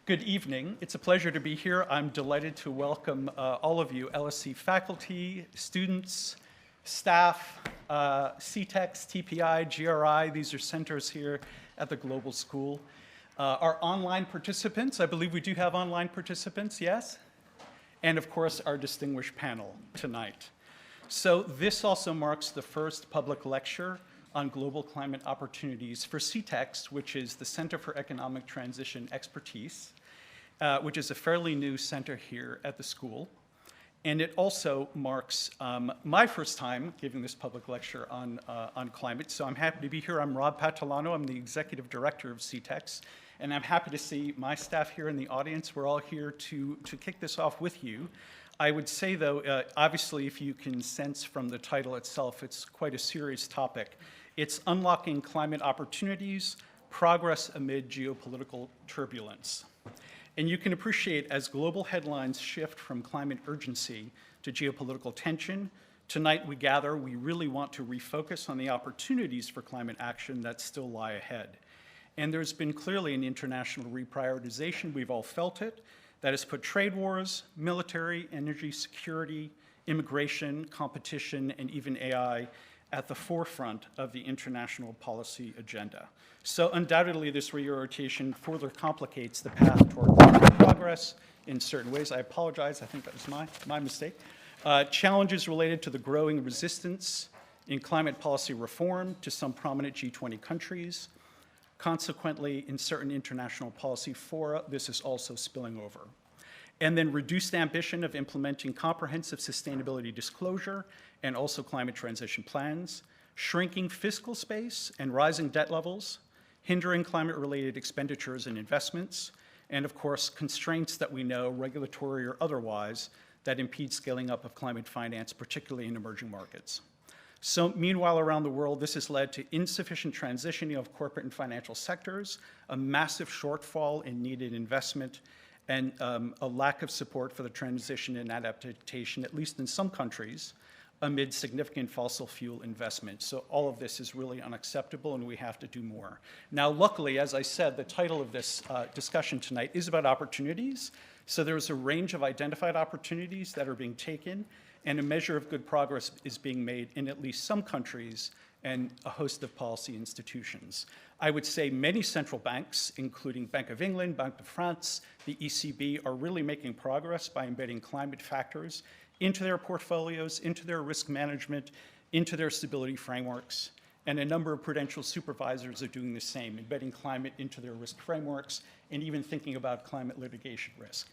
Good evening. It's a pleasure to be here. I'm delighted to welcome all of you, LSE faculty, students, staff, CTEX, TPI, GRI. These are centers here at the Global School. Our online participants, I believe we do have online participants, yes? And of course, our distinguished panel tonight. So this also marks the first public lecture on global climate opportunities for CTEX, which is the Center for Economic Transition Expertise, which is a fairly new center here at the school. And it also marks my first time giving this public lecture on climate. So I'm happy to be here. I'm Rob Patalano. I'm the executive director of CTEX. And I'm happy to see my staff here in the audience. We're all here to kick this off with you. I would say, though, obviously, if you can sense from the title itself, it's quite a serious topic. It's Unlocking Climate Opportunities, Progress Amid Geopolitical Turbulence. And you can appreciate as global headlines shift from climate urgency to geopolitical tension, tonight we gather we really want to refocus on the opportunities for climate action that still lie ahead. And there's been clearly an international reprioritization, we've all felt it, that has put trade wars, military, energy security, immigration, competition, and even AI at the forefront of the international policy agenda. So undoubtedly, this reorientation further complicates the path toward progress in certain ways. I apologize, I think that was my mistake. Challenges related to the growing resistance in climate policy reform to some prominent G20 countries. Consequently, in certain international policy fora, this is also spilling over. And then reduced ambition of implementing comprehensive sustainability disclosure and also climate transition plans, shrinking fiscal space and rising debt levels, hindering climate-related expenditures and investments, and of course, constraints that we know, regulatory or otherwise, that impede scaling up of climate finance, particularly in emerging markets. So meanwhile, around the world, this has led to insufficient transitioning of corporate and financial sectors, a massive shortfall in needed investment, and a lack of support for the transition and adaptation, at least in some countries, amid significant fossil fuel investment. So all of this is really unacceptable, and we have to do more. Now, luckily, as I said, the title of this discussion tonight is about opportunities. So there's a range of identified opportunities that are being taken, and a measure of good progress is being made in at least some countries and a host of policy institutions. I would say many central banks, including Bank of England, Banque de France, the ECB, are really making progress by embedding climate factors into their portfolios, into their risk management, into their stability frameworks. And a number of prudential supervisors are doing the same, embedding climate into their risk frameworks and even thinking about climate litigation risk.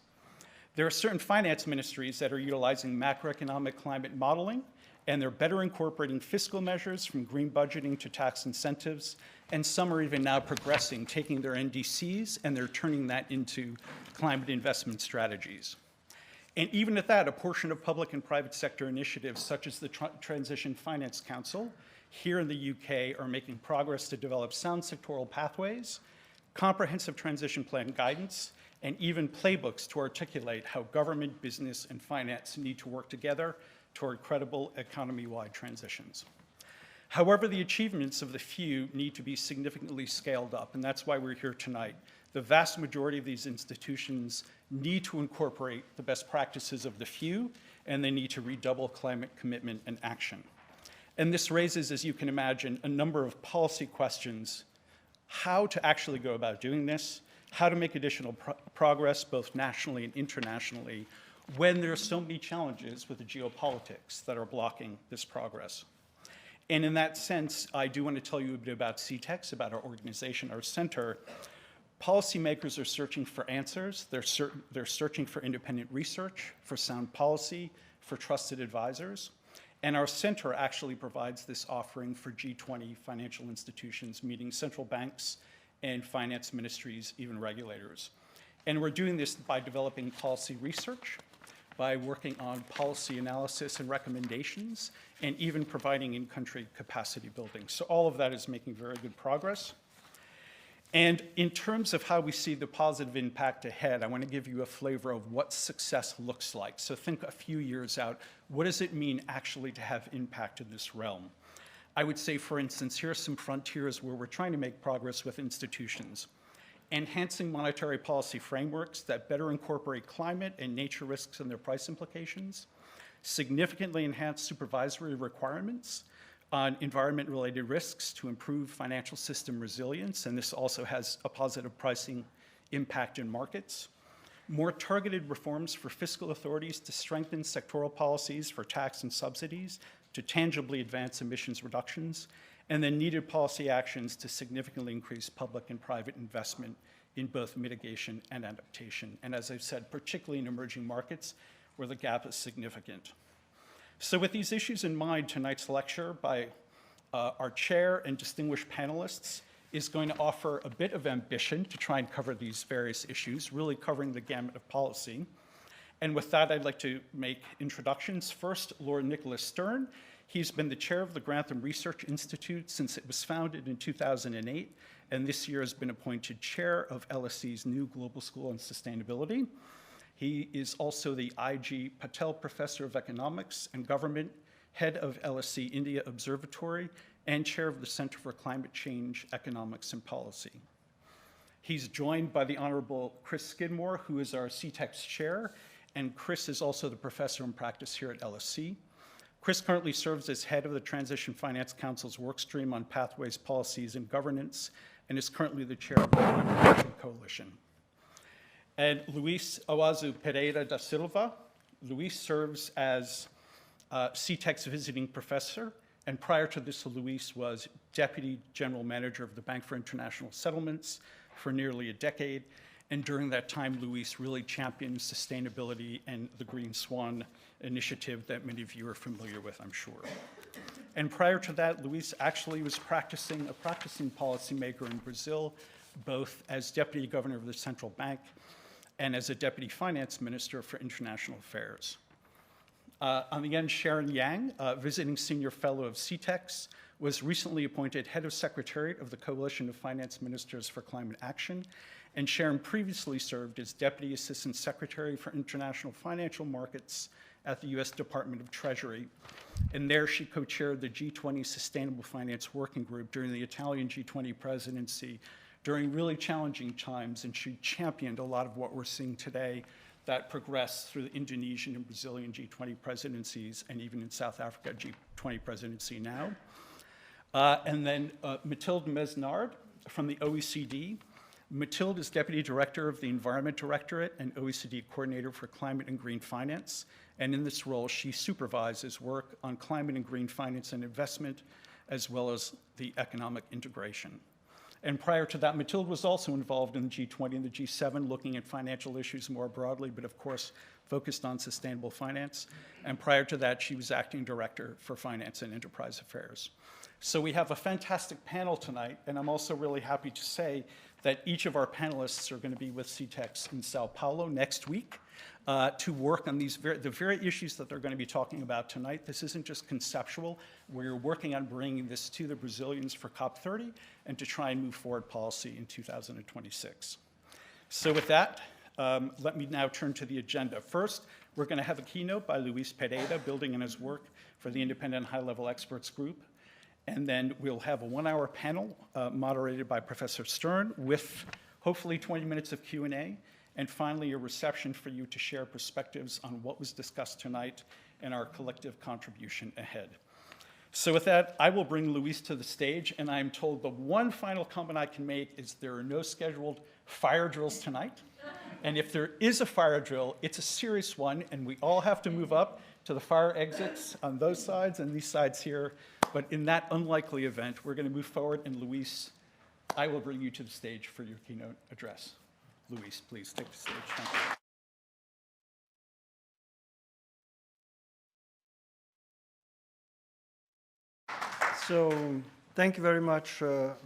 There are certain finance ministries that are utilizing macroeconomic climate modeling, and they're better incorporating fiscal measures from green budgeting to tax incentives, and some are even now progressing, taking their NDCs and they're turning that into climate investment strategies. And even at that, a portion of public and private sector initiatives, such as the Transition Finance Council, here in the UK, are making progress to develop sound sectoral pathways, comprehensive transition plan guidance, and even playbooks to articulate how government, business, and finance need to work together toward credible economy-wide transitions. However, the achievements of the few need to be significantly scaled up, and that's why we're here tonight. The vast majority of these institutions need to incorporate the best practices of the few, and they need to redouble climate commitment and action. And this raises, as you can imagine, a number of policy questions: how to actually go about doing this, how to make additional progress both nationally and internationally when there are so many challenges with the geopolitics that are blocking this progress. And in that sense, I do want to tell you a bit about CTEX, about our organization, our center. Policymakers are searching for answers. They're searching for independent research, for sound policy, for trusted advisors. And our center actually provides this offering for G20 financial institutions, meaning central banks and finance ministries, even regulators. And we're doing this by developing policy research, by working on policy analysis and recommendations, and even providing in-country capacity building. So all of that is making very good progress. And in terms of how we see the positive impact ahead, I want to give you a flavor of what success looks like. So think a few years out, what does it mean actually to have impact in this realm? I would say, for instance, here are some frontiers where we're trying to make progress with institutions. enhancing monetary policy frameworks that better incorporate climate and nature risks and their price implications, significantly enhance supervisory requirements on environment-related risks to improve financial system resilience, and this also has a positive pricing impact in markets. More targeted reforms for fiscal authorities to strengthen sectoral policies for tax and subsidies to tangibly advance emissions reductions, and then needed policy actions to significantly increase public and private investment in both mitigation and adaptation. And as I've said, particularly in emerging markets where the gap is significant. So with these issues in mind, tonight's lecture by our chair and distinguished panelists is going to offer a bit of ambition to try and cover these various issues, really covering the gamut of policy. And with that, I'd like to make introductions. First, Lord Nicholas Stern. He's been the chair of the Grantham Research Institute since it was founded in 2008, and this year has been appointed chair of LSE's new Global School on Sustainability. He is also the I.G. Patel Professor of Economics and Government, head of LSE India Observatory, and chair of the Center for Climate Change, Economics and Policy. He's joined by the Honorable Chris Skidmore, who is our CTEX chair, and Chris is also the professor in practice here at LSE. Chris currently serves as head of the Transition Finance Council's workstream on pathways, policies, and governance, and is currently the chair of the Climate Action Coalition. And Luis Awazu Pereira da Silva. Luis serves as CTEX visiting professor, and prior to this, Luis was deputy general manager of the Bank for International Settlements for nearly a decade. And during that time, Luis really championed sustainability and the Green Swan initiative that many of you are familiar with, I'm sure. And prior to that, Luis actually was a practicing policymaker in Brazil, both as deputy governor of the central bank and as a deputy finance minister for international affairs. On the end, Sharon Yang, visiting senior fellow of CTEX, was recently appointed head of secretariat of the Coalition of Finance Ministers for Climate Action, and Sharon previously served as Deputy Assistant Secretary for International Financial Markets at the U.S. Department of Treasury. And there she co-chaired the G20 Sustainable Finance Working Group during the Italian G20 presidency during really challenging times, and she championed a lot of what we're seeing today that progressed through the Indonesian and Brazilian G20 presidencies, and even in South Africa, G20 presidency now. And then Mathilde Mesnard from the OECD. Mathilde is Deputy Director of the Environment Directorate and OECD Coordinator for Climate and Green Finance. And in this role, she supervises work on climate and green finance and investment, as well as the economic integration. And prior to that, Mathilde was also involved in the G20 and the G7, looking at financial issues more broadly, but of course, focused on sustainable finance. And prior to that, she was acting director for finance and enterprise affairs. So we have a fantastic panel tonight, and I'm also really happy to say that each of our panelists are going to be with CTEX in Sao Paulo next week to work on the very issues that they're going to be talking about tonight. This isn't just conceptual. We're working on bringing this to the Brazilians for COP30 and to try and move forward policy in 2026. So with that, let me now turn to the agenda. First, we're going to have a keynote by Luis Pereira, building on his work for the Independent High-Level Experts Group. And then we'll have a one-hour panel moderated by Professor Stern with hopefully 20 minutes of Q&A. And finally, a reception for you to share perspectives on what was discussed tonight and our collective contribution ahead. So with that, I will bring Luis to the stage, and I'm told the one final comment I can make is there are no scheduled fire drills tonight. And if there is a fire drill, it's a serious one, and we all have to move up to the fire exits on those sides and these sides here. But in that unlikely event, we're going to move forward, and Luis, I will bring you to the stage for your keynote address. Luis, please take the stage. Thank you. So thank you very much,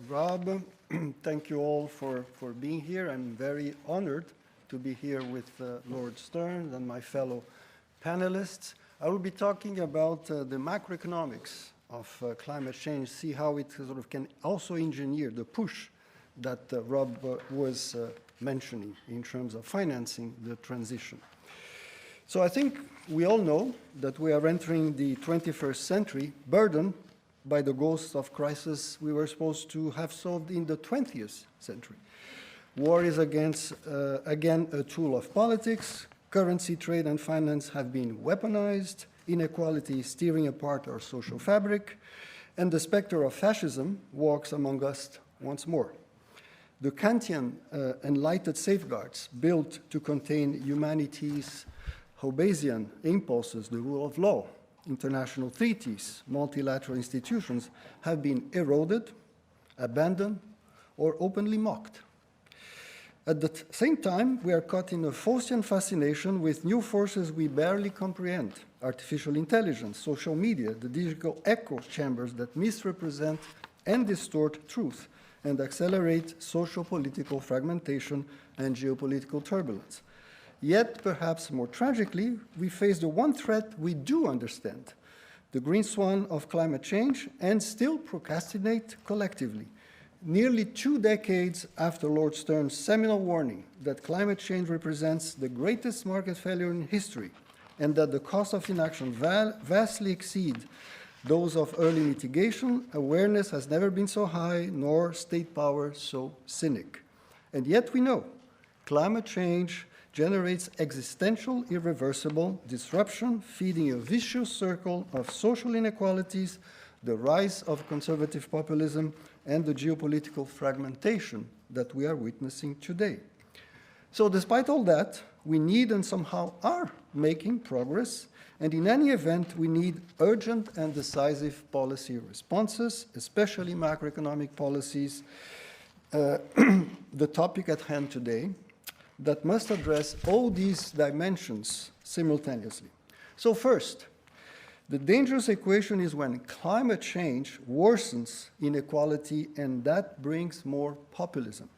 Rob. Thank you all for being here. I'm very honored to be here with Lord Stern and my fellow panelists. I will be talking about the macroeconomics of climate change, see how it sort of can also engineer the push that Rob was mentioning in terms of financing the transition. So I think we all know that we are entering the 21st century burdened by the ghosts of crisis we were supposed to have solved in the 20th century. War is again a tool of politics. Currency, trade, and finance have been weaponized. Inequality is tearing apart our social fabric. And the specter of fascism walks among us once more. The Kantian enlightened safeguards built to contain humanity's Hobbesian impulses, the rule of law, international treaties, multilateral institutions, have been eroded, abandoned, or openly mocked. At the same time, we are caught in a Faustian fascination with new forces we barely comprehend: artificial intelligence, social media, the digital echo chambers that misrepresent and distort truth and accelerate social-political fragmentation and geopolitical turbulence. Yet, perhaps more tragically, we face the one threat we do understand, the green swan of climate change, and still procrastinate collectively. Nearly 2 decades after Lord Stern's seminal warning that climate change represents the greatest market failure in history and that the costs of inaction vastly exceed those of early mitigation, awareness has never been so high, nor state power so cynic. And yet we know climate change generates existential, irreversible disruption, feeding a vicious circle of social inequalities, the rise of conservative populism, and the geopolitical fragmentation that we are witnessing today. So despite all that, we need and somehow are making progress, and in any event, we need urgent and decisive policy responses, especially macroeconomic policies, the topic at hand today, that must address all these dimensions simultaneously. So first, the dangerous equation is when climate change worsens inequality, and that brings more populism.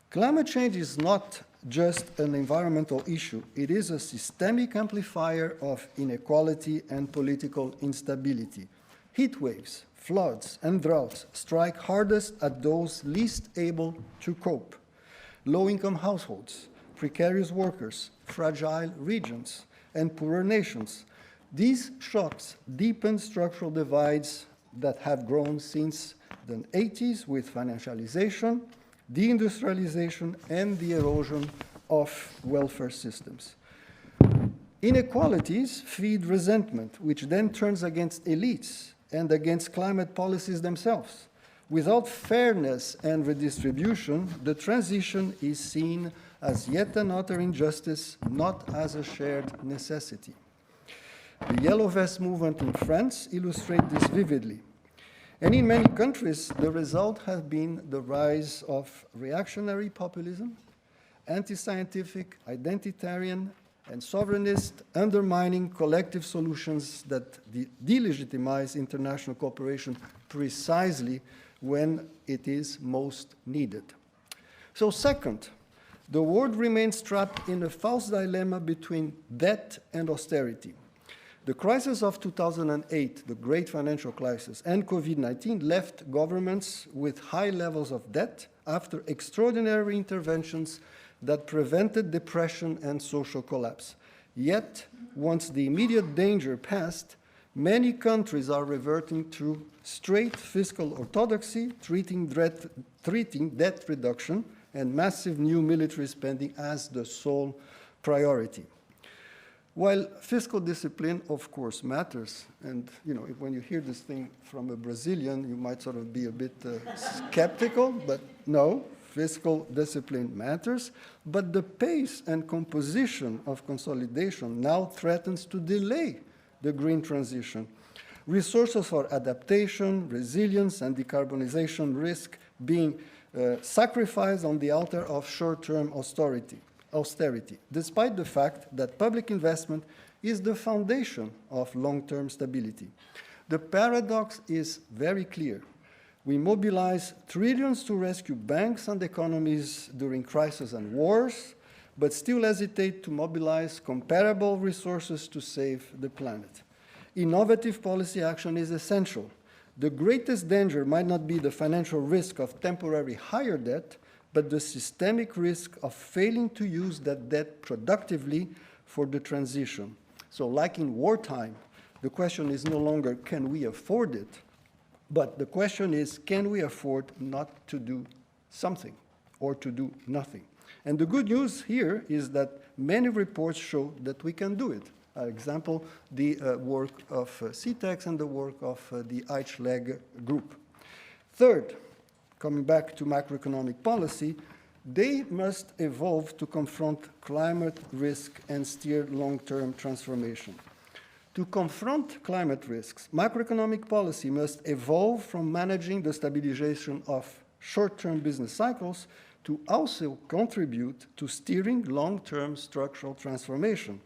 Climate change is not just an environmental issue. It is a systemic amplifier of inequality and political instability. Heat waves, floods, and droughts strike hardest at those least able to cope: low-income households, precarious workers, fragile regions, and poorer nations. These shocks deepen structural divides that have grown since the 80s with financialization, deindustrialization, and the erosion of welfare systems. Inequalities feed resentment, which then turns against elites and against climate policies themselves. Without fairness and redistribution, the transition is seen as yet another injustice, not as a shared necessity. The Yellow Vest movement in France illustrates this vividly. And in many countries, the result has been the rise of reactionary populism, anti-scientific, identitarian, and sovereignist, undermining collective solutions that delegitimize international cooperation precisely when it is most needed. So second, the world remains trapped in a false dilemma between debt and austerity. The crisis of 2008, the great financial crisis, and COVID-19 left governments with high levels of debt after extraordinary interventions that prevented depression and social collapse. Yet, once the immediate danger passed, many countries are reverting to straight fiscal orthodoxy, treating debt reduction and massive new military spending as the sole priority. While fiscal discipline, of course, matters, and when you hear this thing from a Brazilian, you might sort of be a bit skeptical, but no, fiscal discipline matters, but the pace and composition of consolidation now threatens to delay the green transition. Resources for adaptation, resilience, and decarbonization risk being sacrificed on the altar of short-term austerity, despite the fact that public investment is the foundation of long-term stability. The paradox is very clear. We mobilize trillions to rescue banks and economies during crises and wars, but still hesitate to mobilize comparable resources to save the planet. Innovative policy action is essential. The greatest danger might not be the financial risk of temporary higher debt, but the systemic risk of failing to use that debt productively for the transition. So like in wartime, the question is no longer, can we afford it? But the question is, can we afford not to do something? or to do nothing. And the good news here is that many reports show that we can do it. Example, the work of CTEX and the work of the Eichleg group. Third, coming back to macroeconomic policy, they must evolve to confront climate risk and steer long-term transformation. To confront climate risks, macroeconomic policy must evolve from managing the stabilization of short-term business cycles to also contribute to steering long-term structural transformation.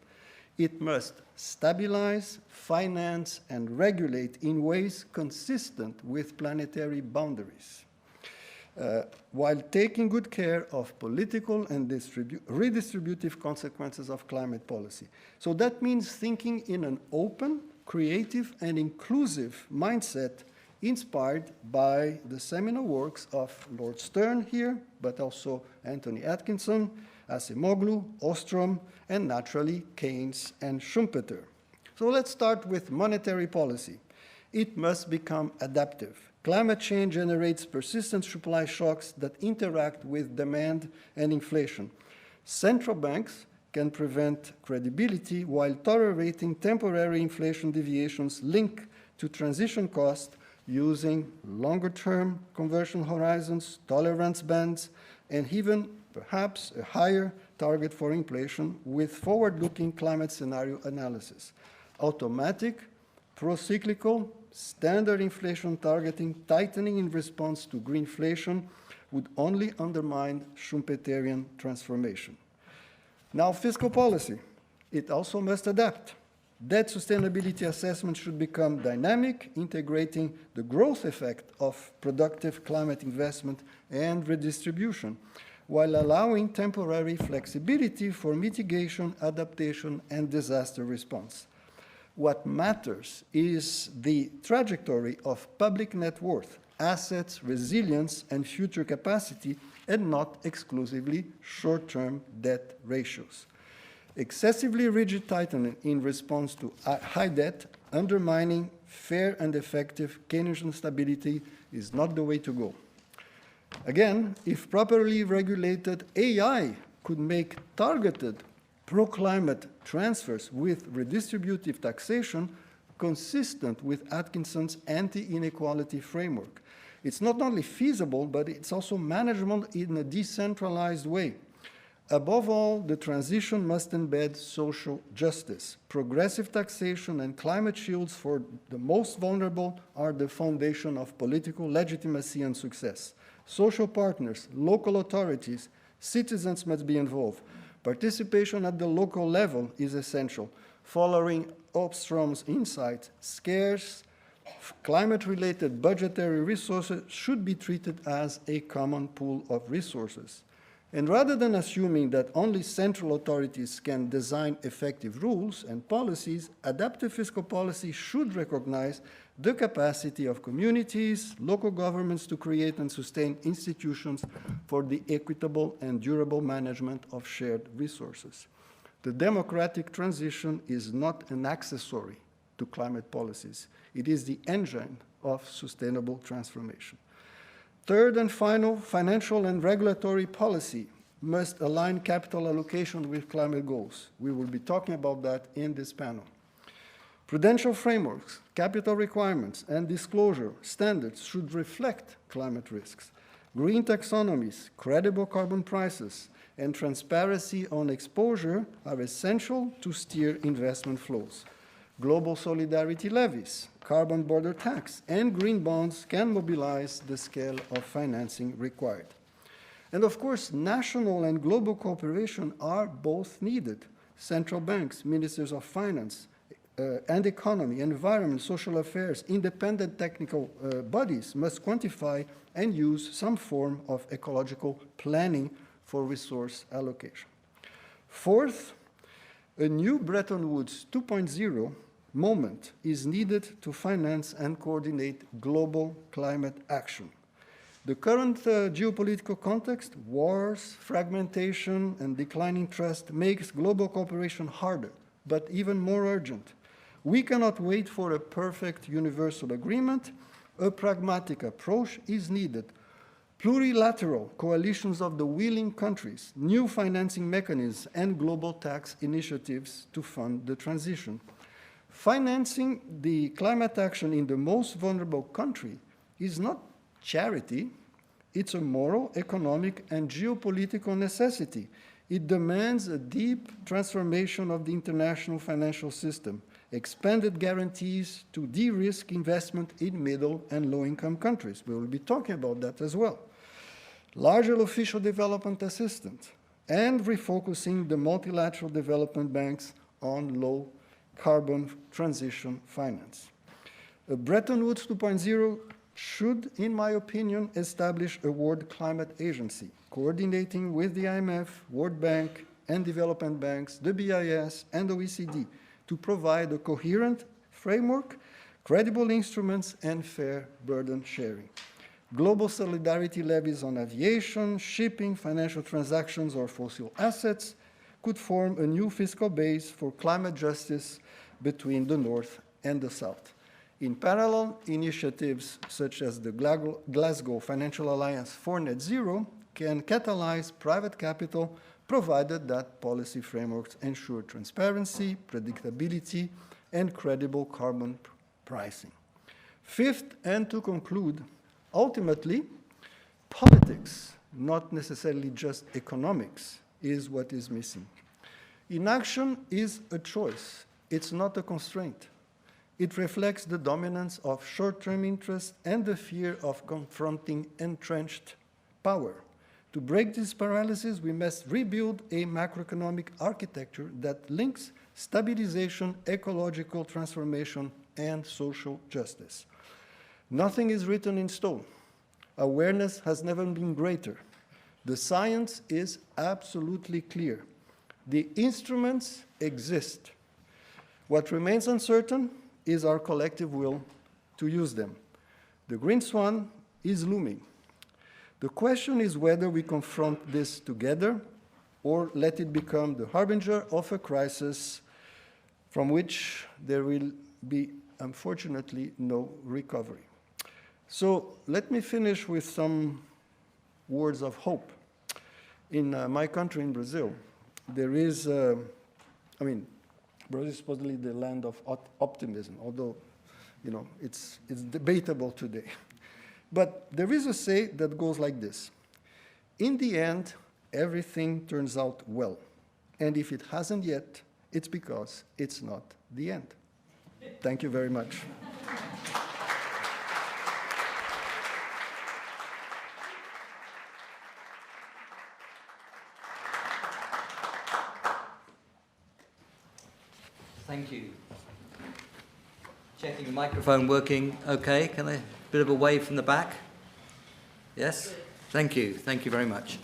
It must stabilize, finance, and regulate in ways consistent with planetary boundaries, while taking good care of political and redistributive consequences of climate policy. So that means thinking in an open, creative, and inclusive mindset inspired by the seminal works of Lord Stern here, but also Anthony Atkinson, Acemoglu, Ostrom, and naturally Keynes and Schumpeter. So let's start with monetary policy. It must become adaptive. Climate change generates persistent supply shocks that interact with demand and inflation. Central banks can prevent credibility while tolerating temporary inflation deviations linked to transition costs using longer-term conversion horizons, tolerance bands, and even perhaps a higher target for inflation with forward-looking climate scenario analysis. Automatic, pro-cyclical, standard inflation targeting, tightening in response to greenflation would only undermine Schumpeterian transformation. Now, fiscal policy. It also must adapt. Debt sustainability assessment should become dynamic, integrating the growth effect of productive climate investment and redistribution, while allowing temporary flexibility for mitigation, adaptation, and disaster response. What matters is the trajectory of public net worth, assets, resilience, and future capacity, and not exclusively short-term debt ratios. Excessively rigid tightening in response to high debt, undermining fair and effective Keynesian stability is not the way to go. Again, if properly regulated, AI could make targeted pro-climate transfers with redistributive taxation consistent with Atkinson's anti-inequality framework. It's not only feasible, but it's also manageable in a decentralized way. Above all, the transition must embed social justice. Progressive taxation and climate shields for the most vulnerable are the foundation of political legitimacy and success. Social partners, local authorities, citizens must be involved. Participation at the local level is essential. Following Ostром's insight, scarce, climate-related budgetary resources should be treated as a common pool of resources. And rather than assuming that only central authorities can design effective rules and policies, adaptive fiscal policy should recognize the capacity of communities, local governments to create and sustain institutions for the equitable and durable management of shared resources. The democratic transition is not an accessory to climate policies. It is the engine of sustainable transformation. Third and final, financial and regulatory policy must align capital allocation with climate goals. We will be talking about that in this panel. Prudential frameworks, capital requirements, and disclosure standards should reflect climate risks. Green taxonomies, credible carbon prices, and transparency on exposure are essential to steer investment flows. Global solidarity levies, carbon border tax, and green bonds can mobilize the scale of financing required. And of course, national and global cooperation are both needed. Central banks, ministers of finance, and economy, environment, social affairs, independent technical bodies must quantify and use some form of ecological planning for resource allocation. Fourth, a new Bretton Woods 2.0 moment is needed to finance and coordinate global climate action. The current geopolitical context, wars, fragmentation, and declining trust makes global cooperation harder, but even more urgent. We cannot wait for a perfect universal agreement. A pragmatic approach is needed. plurilateral coalitions of the willing countries, new financing mechanisms, and global tax initiatives to fund the transition. Financing the climate action in the most vulnerable country is not charity, it's a moral, economic, and geopolitical necessity. It demands a deep transformation of the international financial system, expanded guarantees to de-risk investment in middle and low-income countries. We will be talking about that as well. Larger official development assistance, and refocusing the multilateral development banks on low-carbon transition finance. A Bretton Woods 2.0 should, in my opinion, establish a World Climate Agency, coordinating with the IMF, World Bank, and development banks, the BIS, and OECD, to provide a coherent framework, credible instruments, and fair burden sharing. Global solidarity levies on aviation, shipping, financial transactions, or fossil assets could form a new fiscal base for climate justice between the North and the South. In parallel, initiatives such as the Glasgow Financial Alliance for Net Zero can catalyze private capital, provided that policy frameworks ensure transparency, predictability, and credible carbon pricing. Fifth, and to conclude, ultimately, politics, not necessarily just economics, is what is missing. Inaction is a choice. It's not a constraint. It reflects the dominance of short-term interests and the fear of confronting entrenched power. To break this paralysis, we must rebuild a macroeconomic architecture that links stabilization, ecological transformation, and social justice. Nothing is written in stone. Awareness has never been greater. The science is absolutely clear. The instruments exist. What remains uncertain is our collective will to use them. The green swan is looming. The question is whether we confront this together or let it become the harbinger of a crisis from which there will be, unfortunately, no recovery. So let me finish with some words of hope. In my country, in Brazil, there is, Brazil is supposedly the land of optimism, although, it's debatable today. But there is a say that goes like this: in the end, everything turns out well. And if it hasn't yet, it's because it's not the end. Thank you very much. Thank you. Checking the microphone working okay. Can I, bit of a wave from the back? Yes? Thank you. Thank you very much.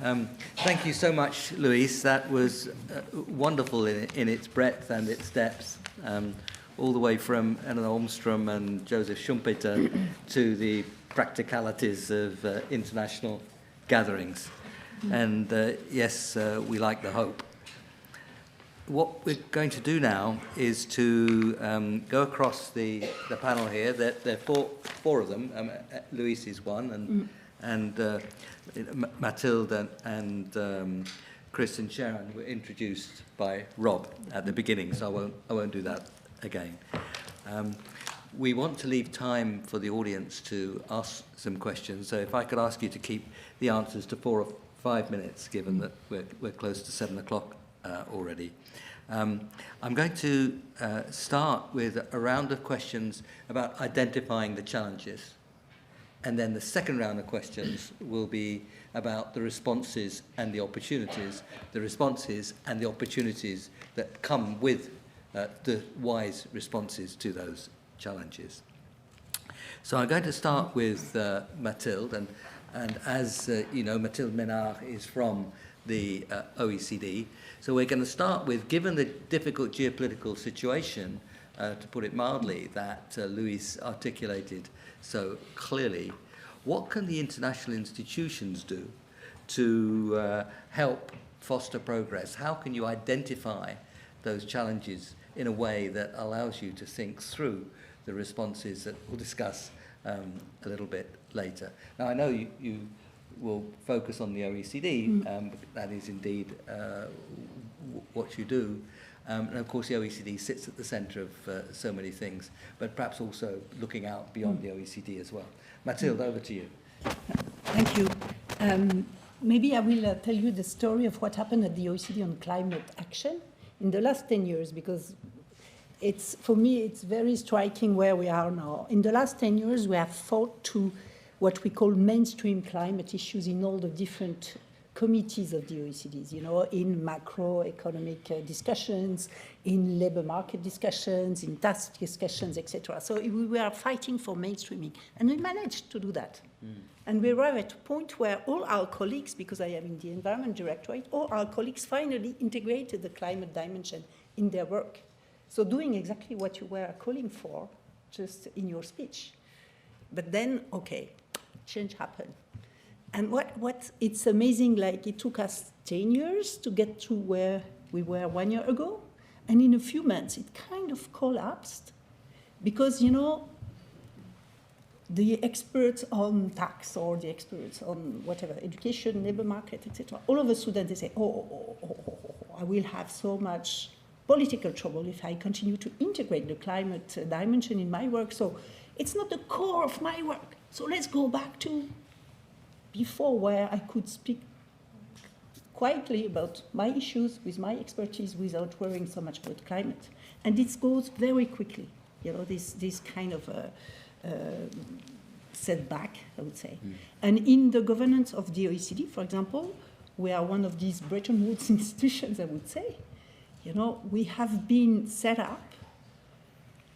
Thank you so much, Luis. That was wonderful in its breadth and its depth, all the way from Anna Holmström and Joseph Schumpeter to the practicalities of international gatherings. And yes, we like the hope. What we're going to do now is to go across the panel here. There are four of them. Luis is one, and Mathilde and Chris and Sharon were introduced by Rob at the beginning, so I won't do that again. We want to leave time for the audience to ask some questions, so if I could ask you to keep the answers to 4 or 5 minutes, given that we're close to 7 o'clock already. I'm going to start with a round of questions about identifying the challenges. And then the second round of questions will be about the responses and the opportunities, that come with the wise responses to those challenges. So I'm going to start with Mathilde, and as you know, Mathilde Ménard is from the OECD. So we're going to start with, given the difficult geopolitical situation, to put it mildly, that Luis articulated so clearly, what can the international institutions do to help foster progress? How can you identify those challenges in a way that allows you to think through the responses that we'll discuss a little bit later? Now, I know you will focus on the OECD. That is indeed what you do. And of course, the OECD sits at the centre of so many things, but perhaps also looking out beyond the OECD as well. Mathilde, over to you. Thank you. Maybe I will tell you the story of what happened at the OECD on climate action in the last 10 years, because for me, it's very striking where we are now. In the last 10 years, we have fought to what we call mainstream climate issues in all the different committees of the OECDs, in macroeconomic discussions, in labor market discussions, in tax discussions, etc. So we were fighting for mainstreaming, and we managed to do that. And we arrived at a point where all our colleagues, because I am in the Environment Directorate, all our colleagues finally integrated the climate dimension in their work. So doing exactly what you were calling for, just in your speech. But then, okay, change happened. And it's amazing, like it took us 10 years to get to where we were 1 year ago. And in a few months, it kind of collapsed because, the experts on tax or the experts on whatever, education, labor market, etc., all of a sudden they say, I will have so much political trouble if I continue to integrate the climate dimension in my work. So it's not the core of my work. So let's go back to before, where I could speak quietly about my issues with my expertise without worrying so much about climate. And this goes very quickly, this kind of setback, I would say. And in the governance of the OECD, for example, we are one of these Bretton Woods institutions, I would say. We have been set up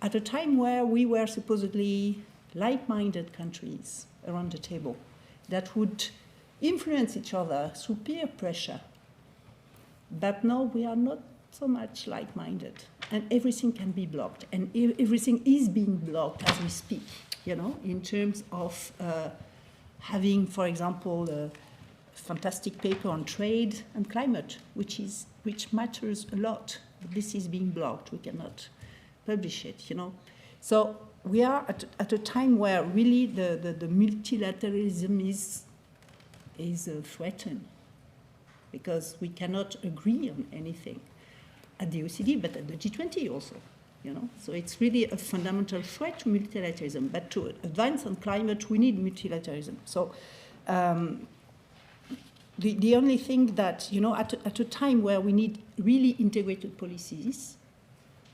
at a time where we were supposedly like-minded countries around the table that would influence each other through peer pressure. But now we are not so much like-minded, and everything can be blocked, and everything is being blocked as we speak, in terms of having, for example, a fantastic paper on trade and climate, which matters a lot. This is being blocked. We cannot publish it, So we are at a time where really the multilateralism is threatened, because we cannot agree on anything at the OECD, but at the G20 also, So it's really a fundamental threat to multilateralism. But to advance on climate, we need multilateralism. So the only thing that, at a time where we need really integrated policies,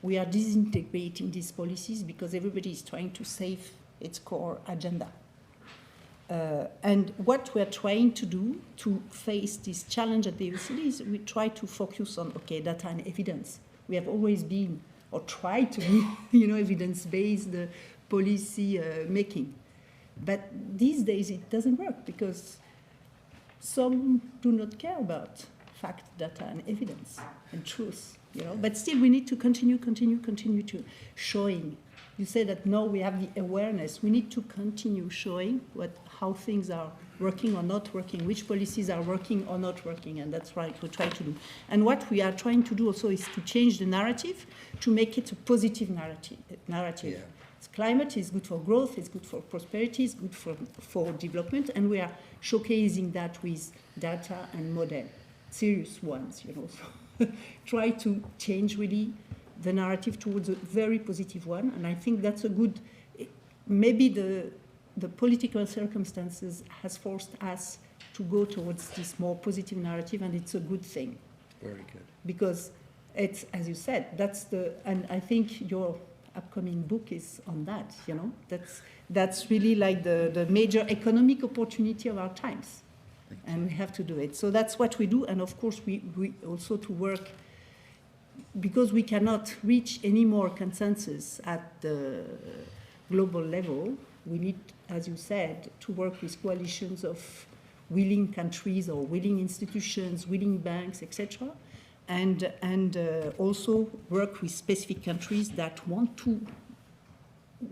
we are disintegrating these policies because everybody is trying to save its core agenda. And what we're trying to do to face this challenge at the OECD is we try to focus on, data and evidence. We have always been, or tried to be, evidence-based policy making. But these days it doesn't work because some do not care about fact, data, and evidence and truth. But still we need to continue to showing. You say that now we have the awareness. We need to continue showing how things are working or not working, which policies are working or not working, and that's what we try to do. And what we are trying to do also is to change the narrative to make it a positive narrative. Yeah. Climate is good for growth, it's good for prosperity, it's good for development, and we are showcasing that with data and model, serious ones, So try to change really the narrative towards a very positive one, and I think that's a good, maybe the political circumstances has forced us to go towards this more positive narrative, and it's a good thing. Very good. Because it's, as you said, and I think your upcoming book is on that, That's really like the major economic opportunity of our times. And we have to do it. So that's what we do, and of course we also to work, because we cannot reach any more consensus at the global level. We need, as you said, to work with coalitions of willing countries or willing institutions, willing banks, etc., and also work with specific countries that want to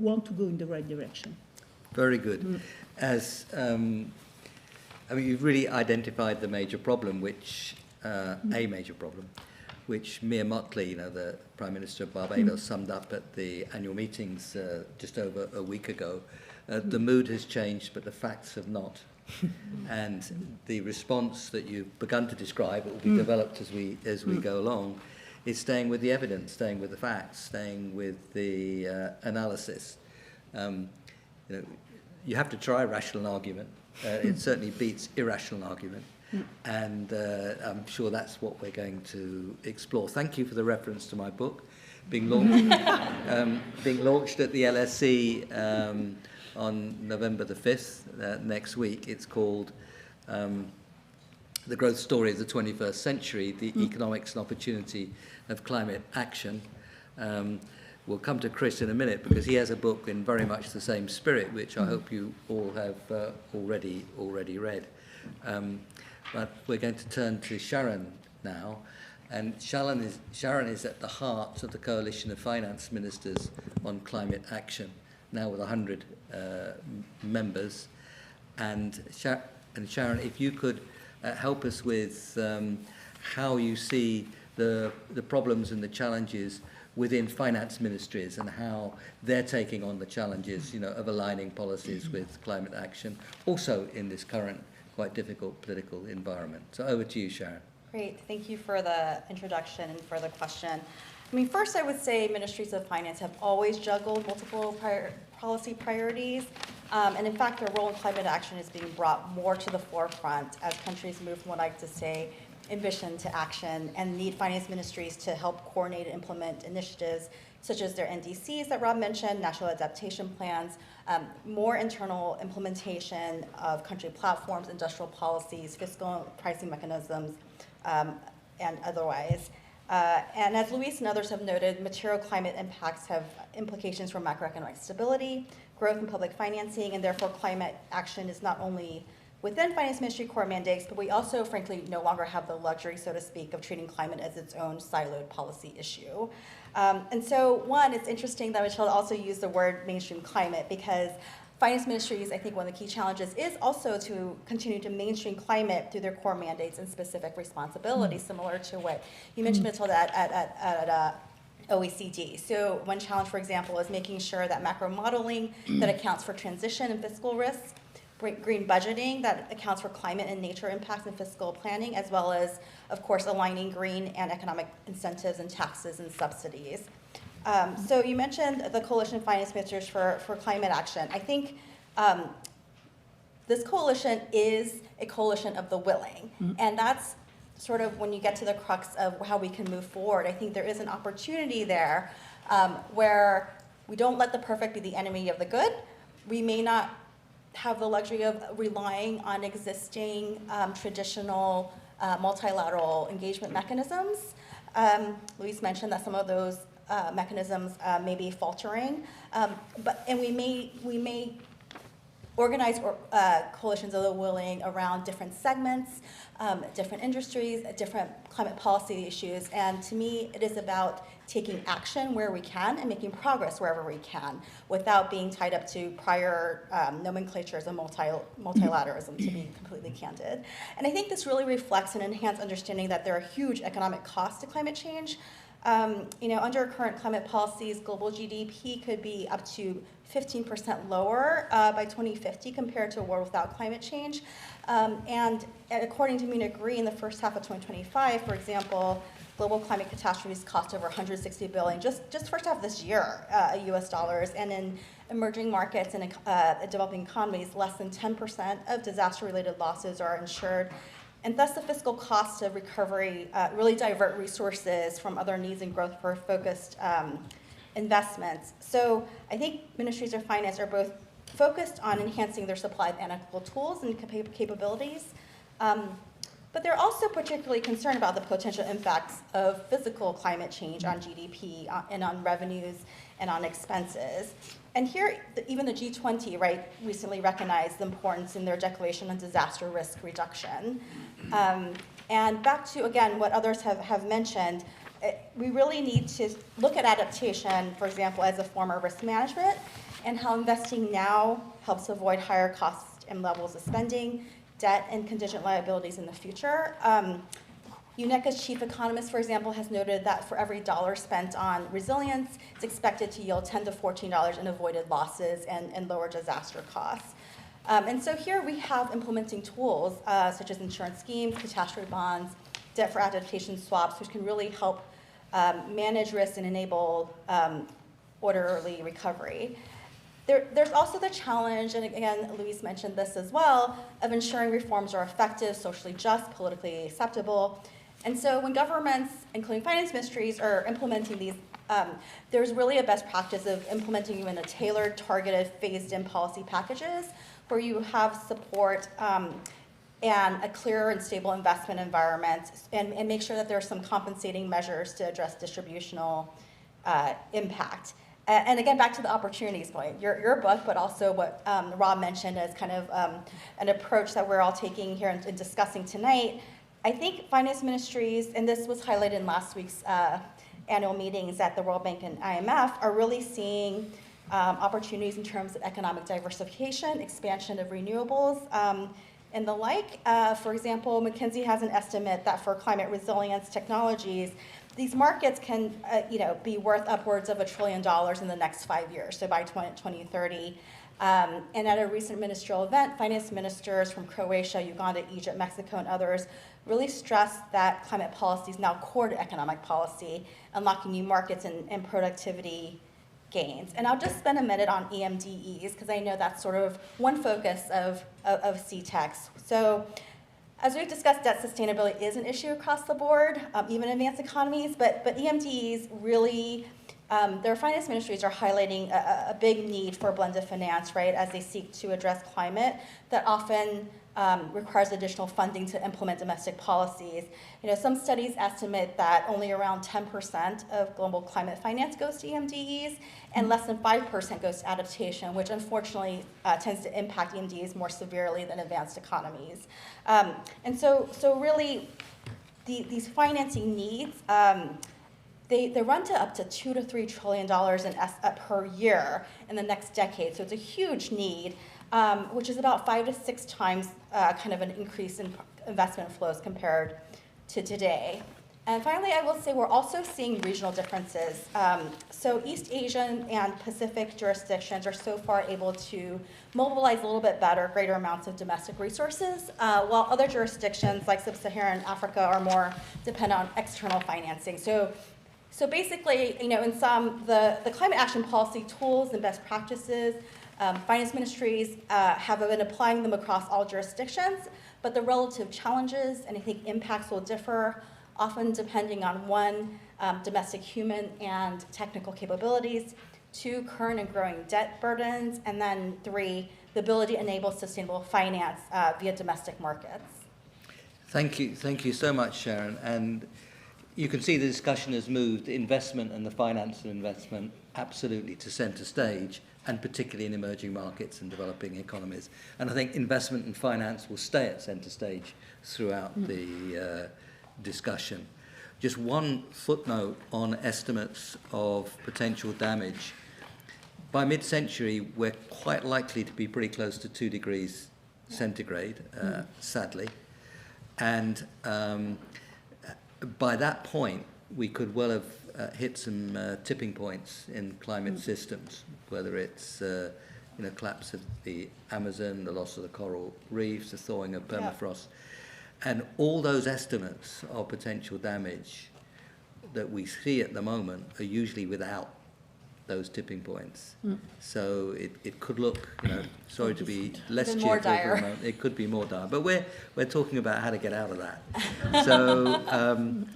go in the right direction. Very good. As you've really identified the major problem, which a major problem, which Mia Mottley, the Prime Minister of Barbados, summed up at the annual meetings just over a week ago. The mood has changed, but the facts have not. And the response that you've begun to describe, it will be developed as we go along, is staying with the evidence, staying with the facts, staying with the analysis. You have to try rational argument. It certainly beats irrational argument. And I'm sure that's what we're going to explore. Thank you for the reference to my book being launched, at the LSE on November the 5th, next week. It's called The Growth Story of the 21st Century, the Economics and Opportunity of Climate Action. We'll come to Chris in a minute because he has a book in very much the same spirit, which I hope you all have already read. But we're going to turn to Sharon now. And Sharon is at the heart of the Coalition of Finance Ministers on Climate Action, now with 100 members. And Sharon, if you could help us with how you see the problems and the challenges within finance ministries and how they're taking on the challenges, of aligning policies with climate action, also in this current quite difficult political environment. So over to you, Sharon. Great, thank you for the introduction and for the question. I mean, first I would say ministries of finance have always juggled multiple policy priorities, and in fact their role in climate action is being brought more to the forefront as countries move from what I like to say ambition to action and need finance ministries to help coordinate and implement initiatives such as their NDCs that Rob mentioned, national adaptation plans, more internal implementation of country platforms, industrial policies, fiscal pricing mechanisms, and otherwise. And as Luis and others have noted, material climate impacts have implications for macroeconomic stability, growth in public financing, and therefore climate action is not only within finance ministry core mandates, but we also, frankly, no longer have the luxury, so to speak, of treating climate as its own siloed policy issue. And so, one, it's interesting that Michelle also used the word mainstream climate because finance ministries, I think one of the key challenges is also to continue to mainstream climate through their core mandates and specific responsibilities, similar to what you mentioned, Matilda, at OECD. So one challenge, for example, is making sure that macro modeling that accounts for transition and fiscal risks, green budgeting that accounts for climate and nature impacts and fiscal planning, as well as, of course, aligning green and economic incentives and taxes and subsidies. So you mentioned the Coalition of Finance Ministers for Climate Action. I think this coalition is a coalition of the willing, and that's sort of when you get to the crux of how we can move forward. I think there is an opportunity there where we don't let the perfect be the enemy of the good. We may not have the luxury of relying on existing traditional multilateral engagement mechanisms. Luis mentioned that some of those mechanisms may be faltering, and we may organize coalitions of the willing around different segments, different industries, different climate policy issues, and to me it is about taking action where we can and making progress wherever we can without being tied up to prior nomenclatures of multilateralism, to be completely candid. And I think this really reflects an enhanced understanding that there are huge economic costs to climate change. Under current climate policies, global GDP could be up to 15% lower by 2050 compared to a world without climate change. And according to Munich Re, in the first half of 2025, for example, global climate catastrophes cost over $160 billion just first half of this year, US dollars, and in emerging markets and developing economies, less than 10% of disaster-related losses are insured. And thus the fiscal costs of recovery really divert resources from other needs and growth-focused investments. So I think ministries of finance are both focused on enhancing their supply of analytical tools and capabilities, but they're also particularly concerned about the potential impacts of physical climate change on GDP and on revenues and on expenses. And here, even the G20, right, recently recognized the importance in their declaration on disaster risk reduction. And back to, again, what others have mentioned, we really need to look at adaptation, for example, as a form of risk management, and how investing now helps avoid higher costs and levels of spending, debt, and contingent liabilities in the future. UNECA's chief economist, for example, has noted that for every dollar spent on resilience, it's expected to yield $10 to $14 in avoided losses and lower disaster costs. And so here we have implementing tools such as insurance schemes, catastrophe bonds, debt for adaptation swaps, which can really help manage risk and enable orderly recovery. There's also the challenge, and again, Luis mentioned this as well, of ensuring reforms are effective, socially just, politically acceptable. And so when governments, including finance ministries, are implementing these, there's really a best practice of implementing even a tailored, targeted, phased-in policy packages where you have support and a clear and stable investment environment, and make sure that there are some compensating measures to address distributional impact. And again, back to the opportunities point, your book, but also what Rob mentioned as kind of an approach that we're all taking here and discussing tonight. I think finance ministries, and this was highlighted in last week's annual meetings at the World Bank and IMF, are really seeing opportunities in terms of economic diversification, expansion of renewables, and the like. For example, McKinsey has an estimate that for climate resilience technologies, these markets can be worth upwards of $1 trillion in the next 5 years, so by 2030. And at a recent ministerial event, finance ministers from Croatia, Uganda, Egypt, Mexico, and others really stressed that climate policy is now core to economic policy, unlocking new markets and productivity gains. And I'll just spend a minute on EMDEs, because I know that's sort of one focus of CTEX. So as we've discussed, debt sustainability is an issue across the board, even in advanced economies, but EMDEs really, their finance ministries are highlighting a big need for blended finance, right, as they seek to address climate that often requires additional funding to implement domestic policies. Some studies estimate that only around 10% of global climate finance goes to EMDEs, and less than 5% goes to adaptation, which unfortunately tends to impact EMDEs more severely than advanced economies. And so really, these financing needs, they run to up to $2 to $3 trillion per year in the next decade. So it's a huge need, which is about 5 to 6 times kind of an increase in investment flows compared to today. And finally, I will say we're also seeing regional differences. So East Asian and Pacific jurisdictions are so far able to mobilize a little bit better, greater amounts of domestic resources, while other jurisdictions like Sub-Saharan Africa are more dependent on external financing. So basically, in some, the climate action policy tools and best practices, finance ministries have been applying them across all jurisdictions, but the relative challenges and I think impacts will differ, often depending on one, domestic human and technical capabilities, 2, current and growing debt burdens, and then 3, the ability to enable sustainable finance via domestic markets. Thank you so much, Sharon. And you can see the discussion has moved investment and the finance of investment absolutely to centre stage, and particularly in emerging markets and developing economies. And I think investment and finance will stay at centre stage throughout the discussion. Just one footnote on estimates of potential damage. By mid-century, we're quite likely to be pretty close to 2 degrees centigrade, sadly. And by that point, we could well have hit some tipping points in climate systems, whether it's collapse of the Amazon, the loss of the coral reefs, the thawing of permafrost. And all those estimates of potential damage that we see at the moment are usually without those tipping points. So it could look, sorry to be less cheerful more dire. for a moment, it could be more dire. But we're talking about how to get out of that. So,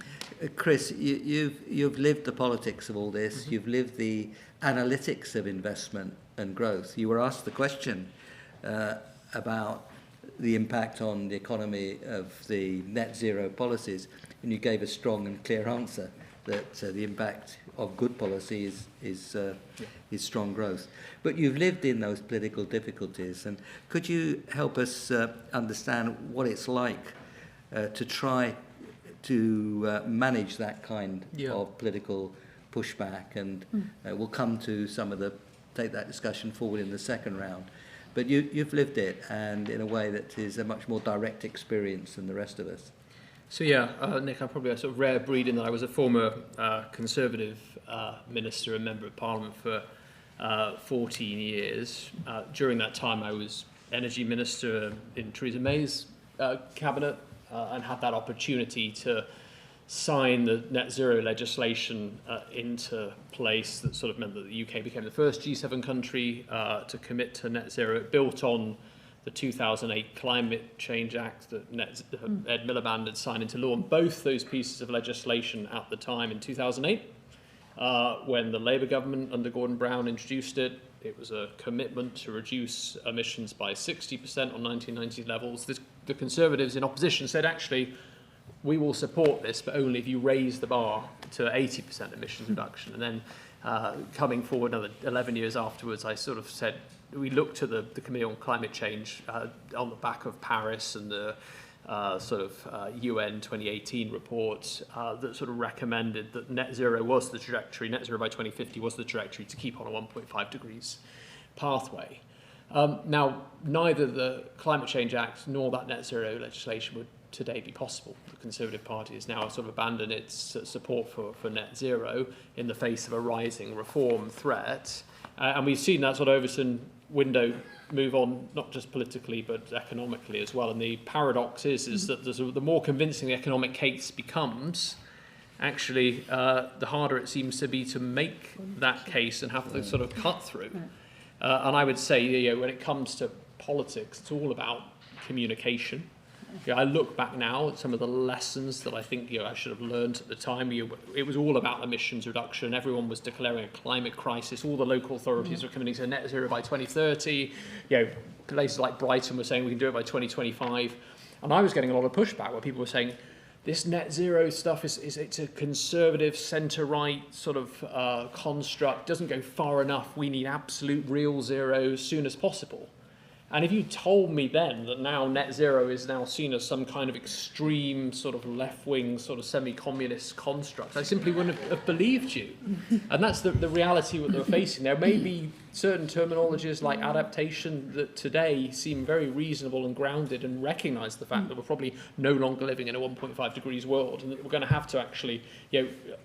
Chris, you've lived the politics of all this. Mm-hmm. You've lived the analytics of investment and growth. You were asked the question about the impact on the economy of the net zero policies, and you gave a strong and clear answer that the impact of good policy is strong growth. But you've lived in those political difficulties, and could you help us understand what it's like to try to manage that kind of political pushback? And we'll come to take that discussion forward in the second round. But you've lived it, and in a way that is a much more direct experience than the rest of us. So Nick, I'm probably a sort of rare breed in that I was a former Conservative minister and member of Parliament for 14 years. During that time, I was energy minister in Theresa May's cabinet and had that opportunity to sign the net zero legislation into place that sort of meant that the UK became the first G7 country to commit to net zero. It built on the 2008 Climate Change Act that Ed Miliband had signed into law, and both those pieces of legislation at the time in 2008, when the Labour government under Gordon Brown introduced it, it was a commitment to reduce emissions by 60% on 1990 levels. The Conservatives in opposition said, actually, we will support this, but only if you raise the bar to 80% emissions reduction. And then coming forward another 11 years afterwards, I sort of said, we looked to the Committee on Climate Change on the back of Paris and the UN 2018 report that sort of recommended that net zero was the trajectory, net zero by 2050 was the trajectory to keep on a 1.5 degrees pathway. Now, neither the Climate Change Act nor that net zero legislation would today be possible. The Conservative Party has now sort of abandoned its support for net zero in the face of a rising reform threat. And we've seen that sort of Overton window move on, not just politically, but economically as well. And the paradox is that the more convincing the economic case becomes, actually, the harder it seems to be to make that case and have the sort of cut through. And I would say, when it comes to politics, it's all about communication. I look back now at some of the lessons that I think I should have learned at the time. It was all about emissions reduction. Everyone was declaring a climate crisis. All the local authorities were committing to net zero by 2030. Places like Brighton were saying we can do it by 2025. And I was getting a lot of pushback where people were saying, this net zero stuff it's a conservative centre-right sort of construct, doesn't go far enough. We need absolute real zero as soon as possible. And if you told me then that now net zero is now seen as some kind of extreme sort of left-wing sort of semi-communist construct, I simply wouldn't have believed you. And that's the reality that they're facing. There may be certain terminologies like adaptation that today seem very reasonable and grounded and recognise the fact that we're probably no longer living in a 1.5 degrees world and that we're going to have to actually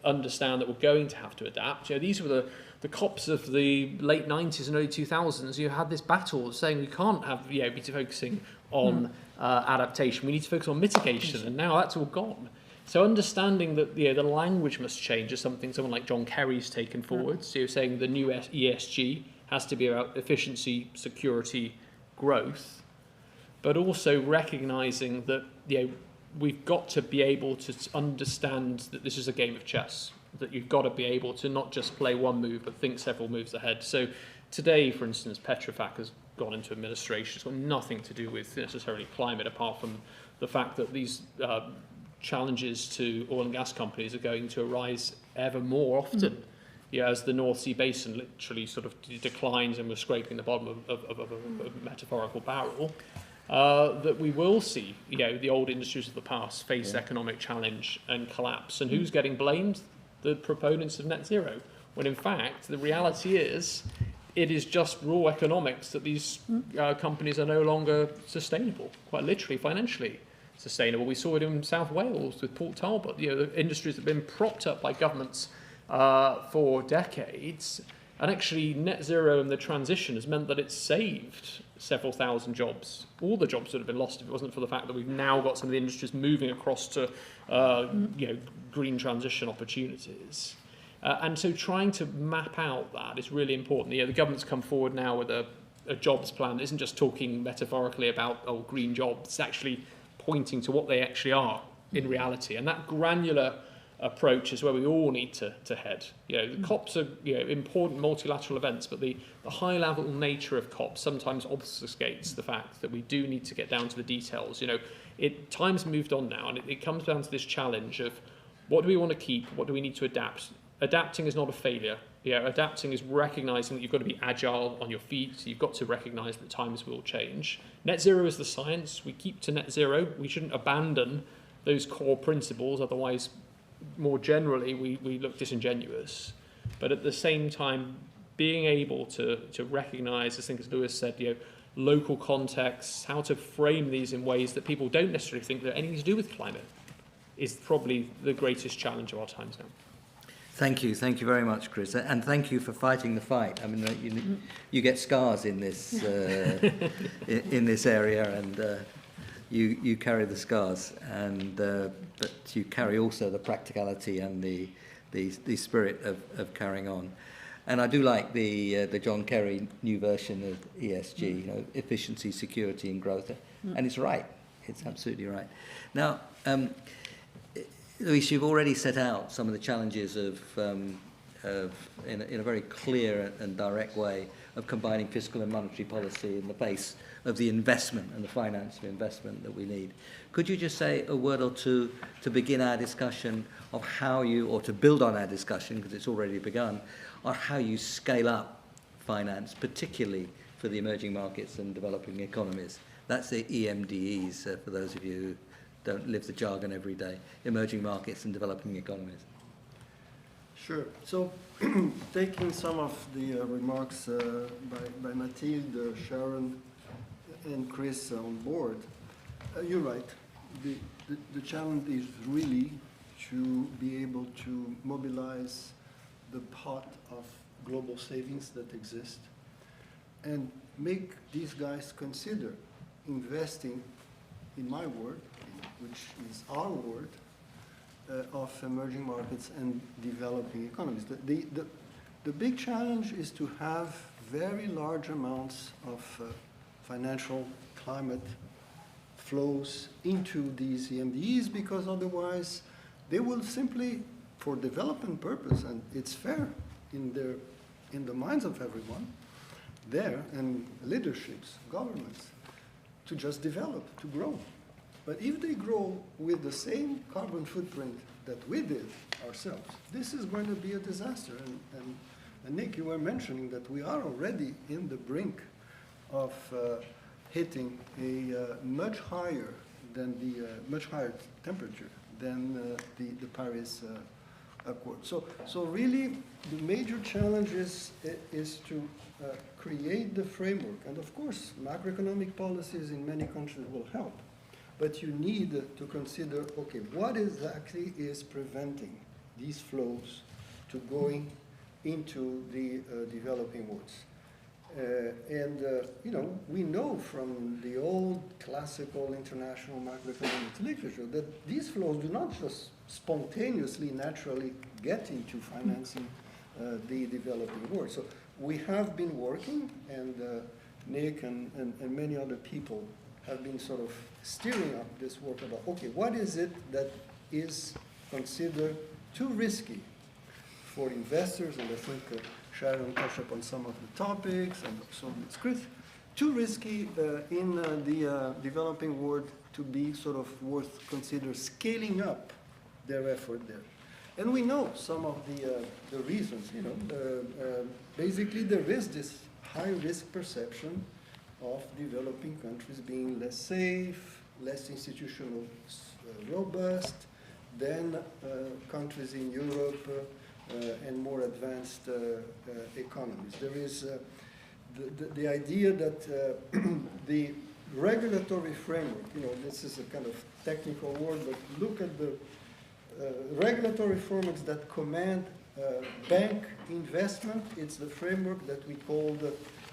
understand that we're going to have to adapt. These were the COPs of the late 90s and early 2000s. You had this battle saying we can't have be focusing on adaptation. We need to focus on mitigation, and now that's all gone. So understanding that the language must change is something someone like John Kerry's taken forward. So you're saying the new ESG has to be about efficiency, security, growth, but also recognising that we've got to be able to understand that this is a game of chess. That you've got to be able to not just play one move, but think several moves ahead. So today, for instance, Petrofac has gone into administration. It's got nothing to do with necessarily climate, apart from the fact that these challenges to oil and gas companies are going to arise ever more often. As the North Sea basin literally sort of declines and we're scraping the bottom of a metaphorical barrel, that we will see, the old industries of the past face economic challenge and collapse. And who's getting blamed? The proponents of net zero, when in fact the reality is it is just raw economics that these companies are no longer sustainable, quite literally financially sustainable. We saw it in South Wales with Port Talbot. The industries have been propped up by governments for decades, and actually net zero and the transition has meant that it's saved several thousand jobs. All the jobs that have been lost if it wasn't for the fact that we've now got some of the industries moving across to green transition opportunities. And so trying to map out that is really important. The government's come forward now with a jobs plan that isn't just talking metaphorically about green jobs, it's actually pointing to what they actually are in reality. And that granular approach is where we all need to head. The COPs are important multilateral events, but the high-level nature of COPs sometimes obfuscates the fact that we do need to get down to the details. Time's moved on now, and it comes down to this challenge of what do we want to keep, what do we need to adapt. Adapting is not a failure. Adapting is recognising that you've got to be agile on your feet, so you've got to recognise that times will change. Net zero is the science. We keep to net zero. We shouldn't abandon those core principles, otherwise more generally, we look disingenuous. But at the same time, being able to recognise, I think as Lewis said, local contexts, how to frame these in ways that people don't necessarily think they're anything to do with climate is probably the greatest challenge of our times now. Thank you very much, Chris, and thank you for fighting the fight. I mean, you get scars in this in this area, and you carry the scars, and but you carry also the practicality and the spirit of carrying on. And I do like the John Kerry new version of ESG, you know, efficiency, security, and growth, and it's right. It's absolutely right. Now. Luis, you've already set out some of the challenges in a very clear and direct way of combining fiscal and monetary policy in the face of the investment and the finance of investment that we need. Could you just say a word or two to begin our discussion of how you, or to build on our discussion, because it's already begun, on how you scale up finance, particularly for the emerging markets and developing economies? That's the EMDEs, for those of you who don't live the jargon every day, emerging markets and developing economies. Sure. So, taking some of the remarks by Mathilde, Sharon, and Chris on board, you're right. The challenge is really to be able to mobilize the pot of global savings that exist and make these guys consider investing, in my word, which is our word, of emerging markets and developing economies. The big challenge is to have very large amounts of financial climate flows into these EMDEs, because otherwise they will simply, for development purpose, and it's fair in the minds of everyone there, and leaderships, governments, to just develop, to grow. But if they grow with the same carbon footprint that we did ourselves, this is going to be a disaster. And Nick, you were mentioning that we are already in the brink of hitting a much higher temperature than the Paris Accord. So really, the major challenge is to create the framework. And of course, macroeconomic policies in many countries will help. But you need to consider, okay, what exactly is preventing these flows to going into the developing worlds? We know from the old classical international macroeconomics literature that these flows do not just spontaneously, naturally get into financing the developing world. So we have been working, and Nick and many other people have been sort of steering up this work about, okay, what is it that is considered too risky for investors, and I think Sharon touched upon some of the topics, and so it's Chris, too risky in the developing world to be sort of worth consider scaling up their effort there. And we know some of the reasons, basically there is this high risk perception of developing countries being less safe, less institutional robust than countries in Europe and more advanced economies. There is the idea that the regulatory framework, this is a kind of technical word, but look at the regulatory frameworks that command bank investment. It's the framework that we call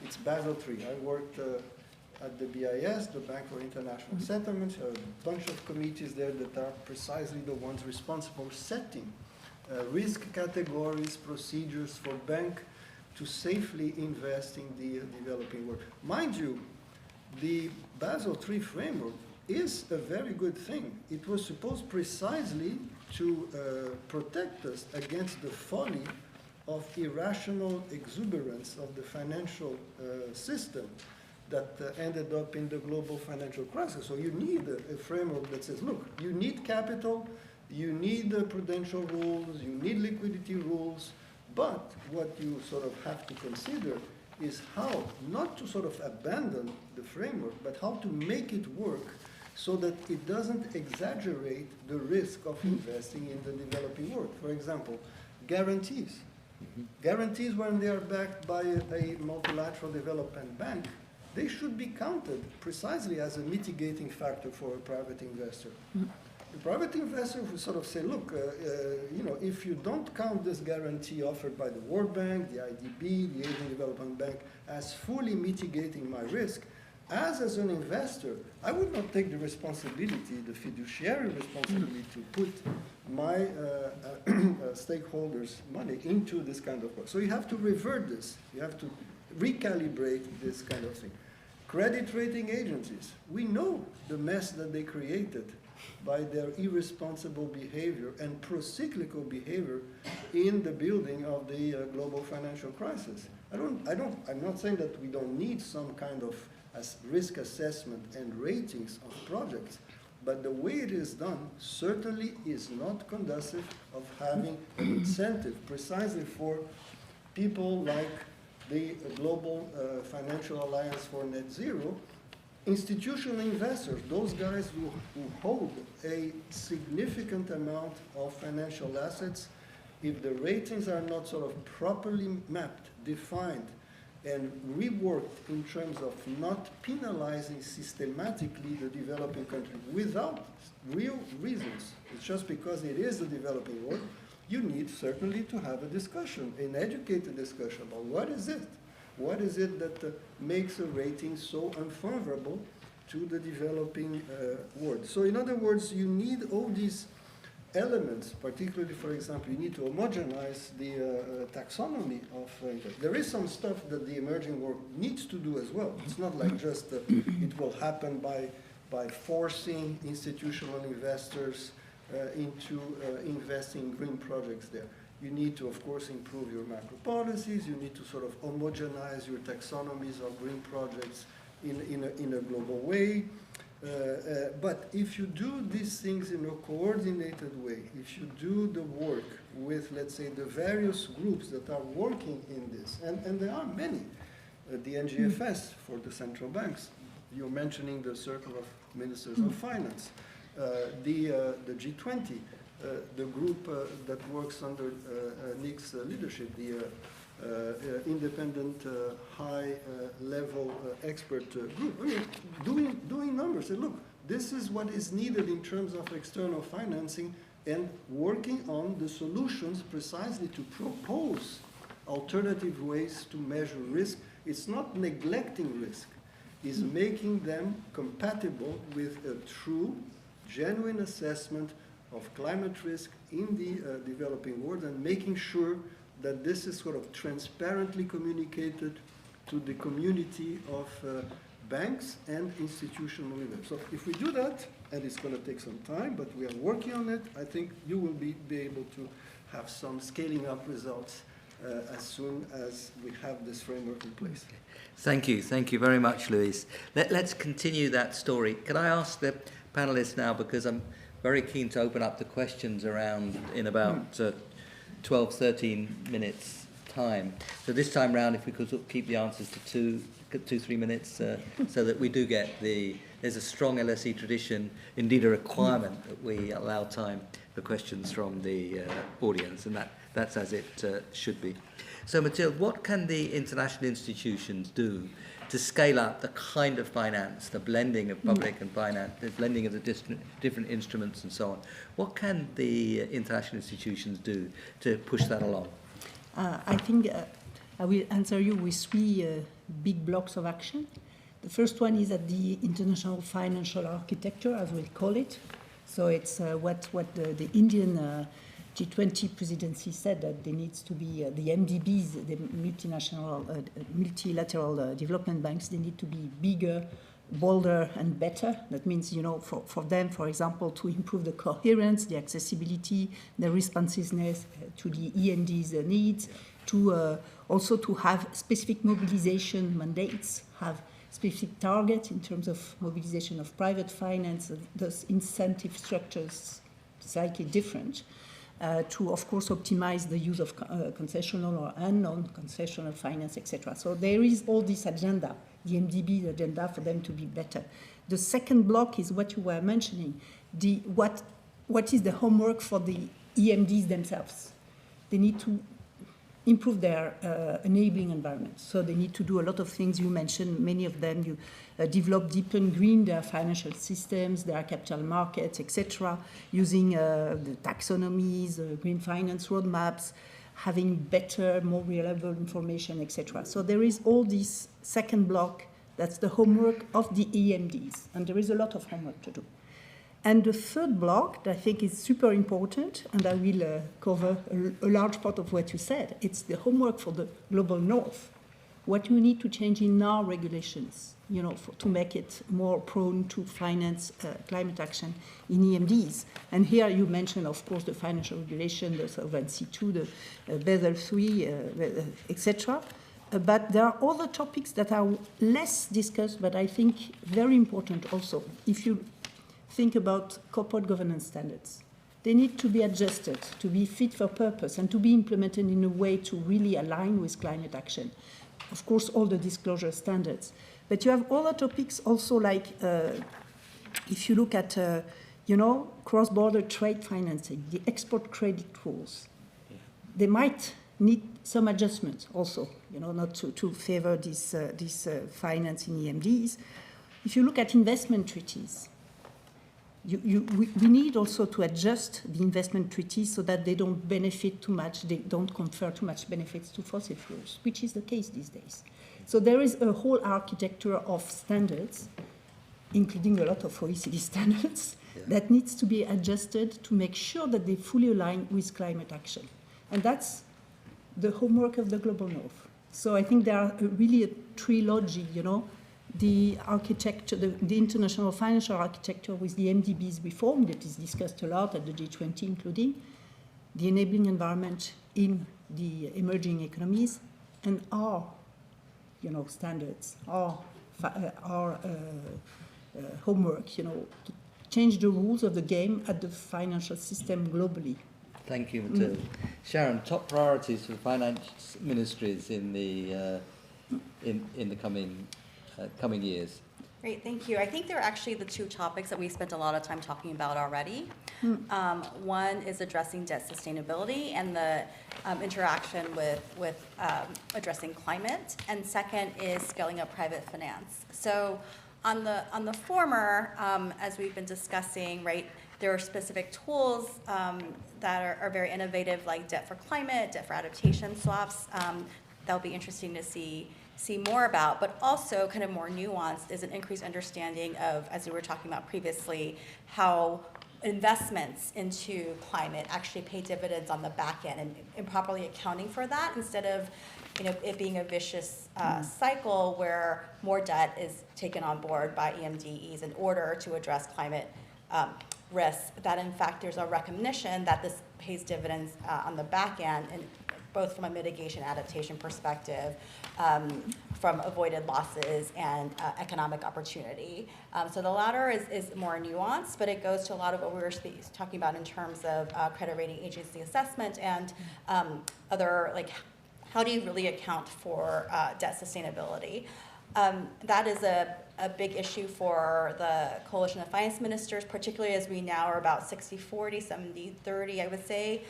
it's Basel III. I worked at the BIS, the Bank for International Settlements. There are a bunch of committees there that are precisely the ones responsible for setting risk categories, procedures for bank to safely invest in the developing world. Mind you, the Basel III framework is a very good thing. It was supposed precisely to protect us against the folly of irrational exuberance of the financial system that ended up in the global financial crisis. So you need a framework that says, look, you need capital, you need prudential rules, you need liquidity rules, but what you sort of have to consider is how, not to sort of abandon the framework, but how to make it work so that it doesn't exaggerate the risk of investing in the developing world. For example, guarantees. Guarantees, when they are backed by a multilateral development bank, they should be counted precisely as a mitigating factor for a private investor. The private investor who sort of say, look, if you don't count this guarantee offered by the World Bank, the IDB, the Asian Development Bank as fully mitigating my risk, as an investor, I would not take the responsibility, the fiduciary responsibility to put my stakeholders' money into this kind of work. So you have to revert this. You have to recalibrate this kind of thing. Credit rating agencies, we know the mess that they created by their irresponsible behavior and pro-cyclical behavior in the building of the global financial crisis. I'm not saying that we don't need some kind of risk assessment and ratings of projects, but the way it is done certainly is not conducive of having an incentive precisely for people like the Global Financial Alliance for Net Zero, institutional investors, those guys who hold a significant amount of financial assets, if the ratings are not sort of properly mapped, defined, and reworked in terms of not penalizing systematically the developing country without real reasons, it's just because it is the developing world, you need certainly to have a discussion, an educated discussion about what is it? What is it that makes a rating so unfavorable to the developing world? So in other words, you need all these elements, particularly, for example, you need to homogenize the taxonomy of there is some stuff that the emerging world needs to do as well. It's not like just it will happen by forcing institutional investors into investing in green projects there. You need to, of course, improve your macro policies. You need to sort of homogenize your taxonomies of green projects in a global way. But if you do these things in a coordinated way, if you do the work with, let's say, the various groups that are working in this, and there are many, the NGFS for the central banks, you're mentioning the Circle of Ministers of Finance, the G20, the group that works under Nick's leadership, the independent high-level expert group. I mean, doing numbers. Say, look, this is what is needed in terms of external financing and working on the solutions precisely to propose alternative ways to measure risk. It's not neglecting risk. It's making them compatible with a true, genuine assessment of climate risk in the developing world and making sure that this is sort of transparently communicated to the community of banks and institutional investors. So if we do that, and it's going to take some time, but we are working on it, I think you will be able to have some scaling up results as soon as we have this framework in place. Thank you very much, Luis. Let's continue that story. Can I ask the panelists now, because I'm very keen to open up the questions around in about 12, 13 minutes time. So this time round, if we could keep the answers to 2-3 minutes, so that we do get there's a strong LSE tradition, indeed a requirement that we allow time for questions from the audience, and that's as it should be. So Mathilde, what can the international institutions do to scale up the kind of finance, the blending of public and finance, the blending of the different instruments and so on? What can the international institutions do to push that along? I think I will answer you with three big blocks of action. The first one is at the international financial architecture, as we call it. So it's what the Indian G20 presidency said, that there needs to be the MDBs, the multilateral development banks, they need to be bigger, bolder, and better. That means, for them, for example, to improve the coherence, the accessibility, the responsiveness to the END's needs, to also to have specific mobilization mandates, have specific targets in terms of mobilization of private finance, those incentive structures slightly different. To, of course, optimize the use of concessional or non-concessional finance, etc. So there is all this agenda, the MDB agenda, for them to be better. The second block is what you were mentioning, what is the homework for the EMDs themselves. They need to improve their enabling environment. So they need to do a lot of things. You mentioned many of them. You develop, deepen, green their financial systems, their capital markets, etc., using the taxonomies, green finance roadmaps, having better, more reliable information, etc. So there is all this second block. That's the homework of the EMDs, and there is a lot of homework to do. And the third block that I think is super important, and I will cover a large part of what you said, it's the homework for the global north. What you need to change in our regulations, to make it more prone to finance climate action in EMDs. And here you mentioned, of course, the financial regulation, the Solvency II, the Basel III, etc. But there are other topics that are less discussed, but I think very important also. If you think about corporate governance standards, they need to be adjusted to be fit for purpose and to be implemented in a way to really align with climate action. Of course, all the disclosure standards. But you have other topics also, like if you look at, cross-border trade financing, the export credit rules, they might need some adjustments also, not to favor this finance in EMDs. If you look at investment treaties, we need also to adjust the investment treaties so that they don't benefit too much, they don't confer too much benefits to fossil fuels, which is the case these days. So there is a whole architecture of standards, including a lot of OECD standards, that needs to be adjusted to make sure that they fully align with climate action. And that's the homework of the global north. So I think there are really a trilogy, the architecture, the international financial architecture with the MDBs reform that is discussed a lot at the G20, including the enabling environment in the emerging economies, and our, standards, our homework, to change the rules of the game at the financial system globally. Thank you, Mathilde. Sharon, top priorities for finance ministries in the coming years. Great, thank you. I think they're actually the two topics that we spent a lot of time talking about already. One is addressing debt sustainability and the interaction with addressing climate, and second is scaling up private finance. So on the former, as we've been discussing, right, there are specific tools that are very innovative, like debt for climate, debt for adaptation swaps. That'll be interesting to see more about, but also kind of more nuanced is an increased understanding of, as we were talking about previously, how investments into climate actually pay dividends on the back end, and improperly accounting for that instead of it being a vicious cycle where more debt is taken on board by EMDEs in order to address climate risks, that in fact there's a recognition that this pays dividends on the back end, and both from a mitigation adaptation perspective, from avoided losses and economic opportunity. So the latter is more nuanced, but it goes to a lot of what we were talking about in terms of credit rating agency assessment and other, like, how do you really account for debt sustainability? That is a big issue for the Coalition of Finance Ministers, particularly as we now are about 60-40, 70-30, I would say,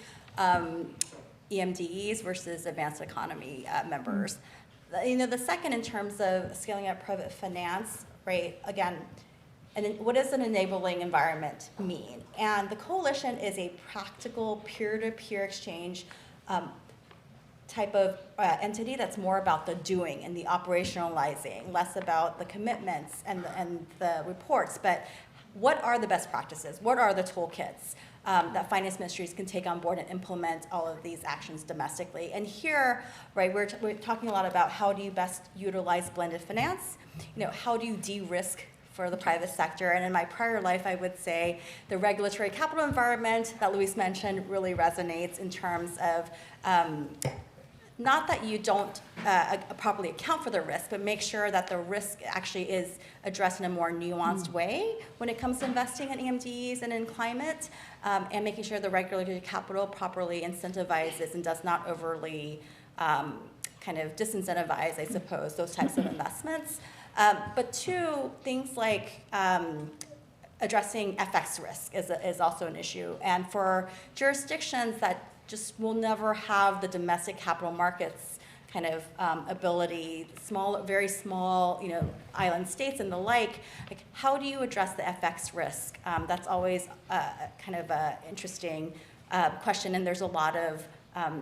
EMDEs versus advanced economy members. The second, in terms of scaling up private finance, right, again, and what does an enabling environment mean? And the coalition is a practical peer-to-peer exchange type of entity that's more about the doing and the operationalizing, less about the commitments and the reports, but what are the best practices? What are the toolkits that finance ministries can take on board and implement all of these actions domestically? And here, right, we're talking a lot about how do you best utilize blended finance? How do you de-risk for the private sector? And in my prior life, I would say the regulatory capital environment that Luis mentioned really resonates in terms of not that you don't properly account for the risk, but make sure that the risk actually is addressed in a more nuanced way when it comes to investing in EMDs and in climate, and making sure the regulatory capital properly incentivizes and does not overly kind of disincentivize, I suppose, those types of investments. But two, things like addressing FX risk is also an issue. And for jurisdictions that just will never have the domestic capital markets kind of ability, very small, island states and the like how do you address the FX risk? That's always kind of an interesting question, and there's a lot of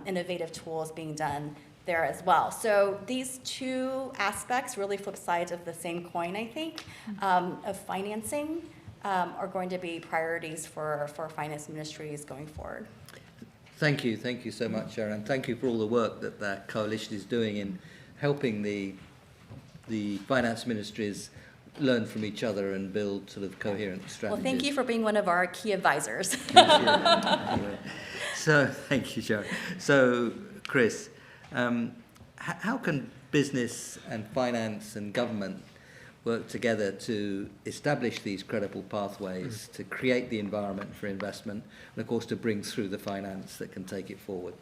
innovative tools being done there as well. So these two aspects, really flip sides of the same coin, I think, of financing are going to be priorities for finance ministries going forward. Thank you so much, Sharon, and thank you for all the work that coalition is doing in helping the finance ministries learn from each other and build sort of coherent strategies. Well, thank you for being one of our key advisors. So, thank you, Sharon. So, Chris, how can business and finance and government work together to establish these credible pathways, to create the environment for investment, and of course to bring through the finance that can take it forward?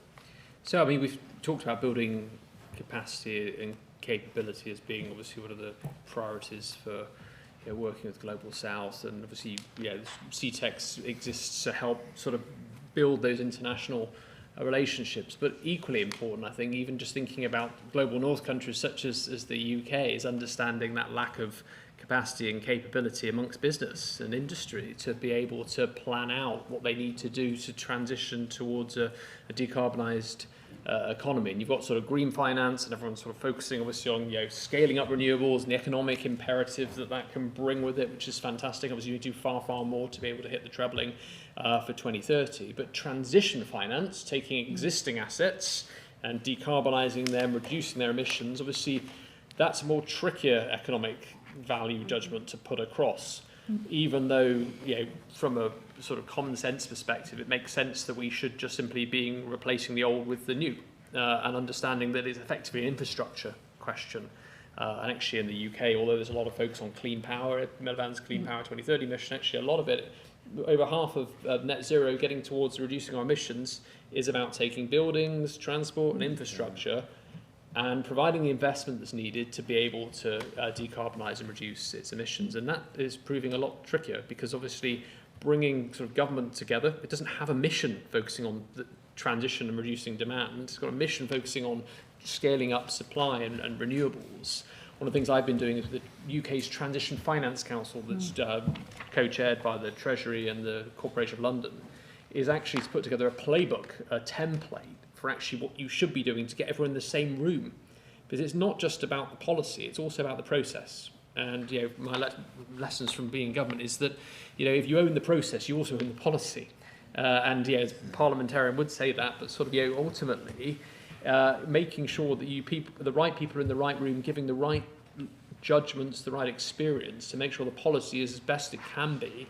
So, I mean, we've talked about building capacity and capability as being obviously one of the priorities for working with Global South, and obviously, CTEX exists to help sort of build those international relationships. But equally important, I think, even just thinking about global north countries such as the UK, is understanding that lack of capacity and capability amongst business and industry to be able to plan out what they need to do to transition towards a decarbonised economy. And you've got sort of green finance, and everyone's sort of focusing obviously on scaling up renewables and the economic imperative that can bring with it, which is fantastic. Obviously you need to do far more to be able to hit the trebling for 2030. But transition finance, taking existing assets and decarbonising them, reducing their emissions, obviously that's a more trickier economic value judgment to put across. Even though, from a sort of common sense perspective, it makes sense that we should just simply be replacing the old with the new, and understanding that it's effectively an infrastructure question. And actually in the UK, although there's a lot of focus on clean power, Miliband's Clean Power 2030 mission, actually a lot of it, over half of net zero getting towards reducing our emissions, is about taking buildings, transport and infrastructure and providing the investment that's needed to be able to decarbonise and reduce its emissions. And that is proving a lot trickier, because obviously bringing sort of government together, it doesn't have a mission focusing on the transition and reducing demand. It's got a mission focusing on scaling up supply and renewables. One of the things I've been doing is the UK's Transition Finance Council, that's co-chaired by the Treasury and the Corporation of London, is actually to put together a playbook, a template for actually what you should be doing to get everyone in the same room. Because it's not just about the policy, it's also about the process. And my lessons from being in government is that if you own the process, you also own the policy. And as a parliamentarian would say that, but sort of ultimately making sure that the right people are in the right room, giving the right judgments, the right experience to make sure the policy is as best it can be,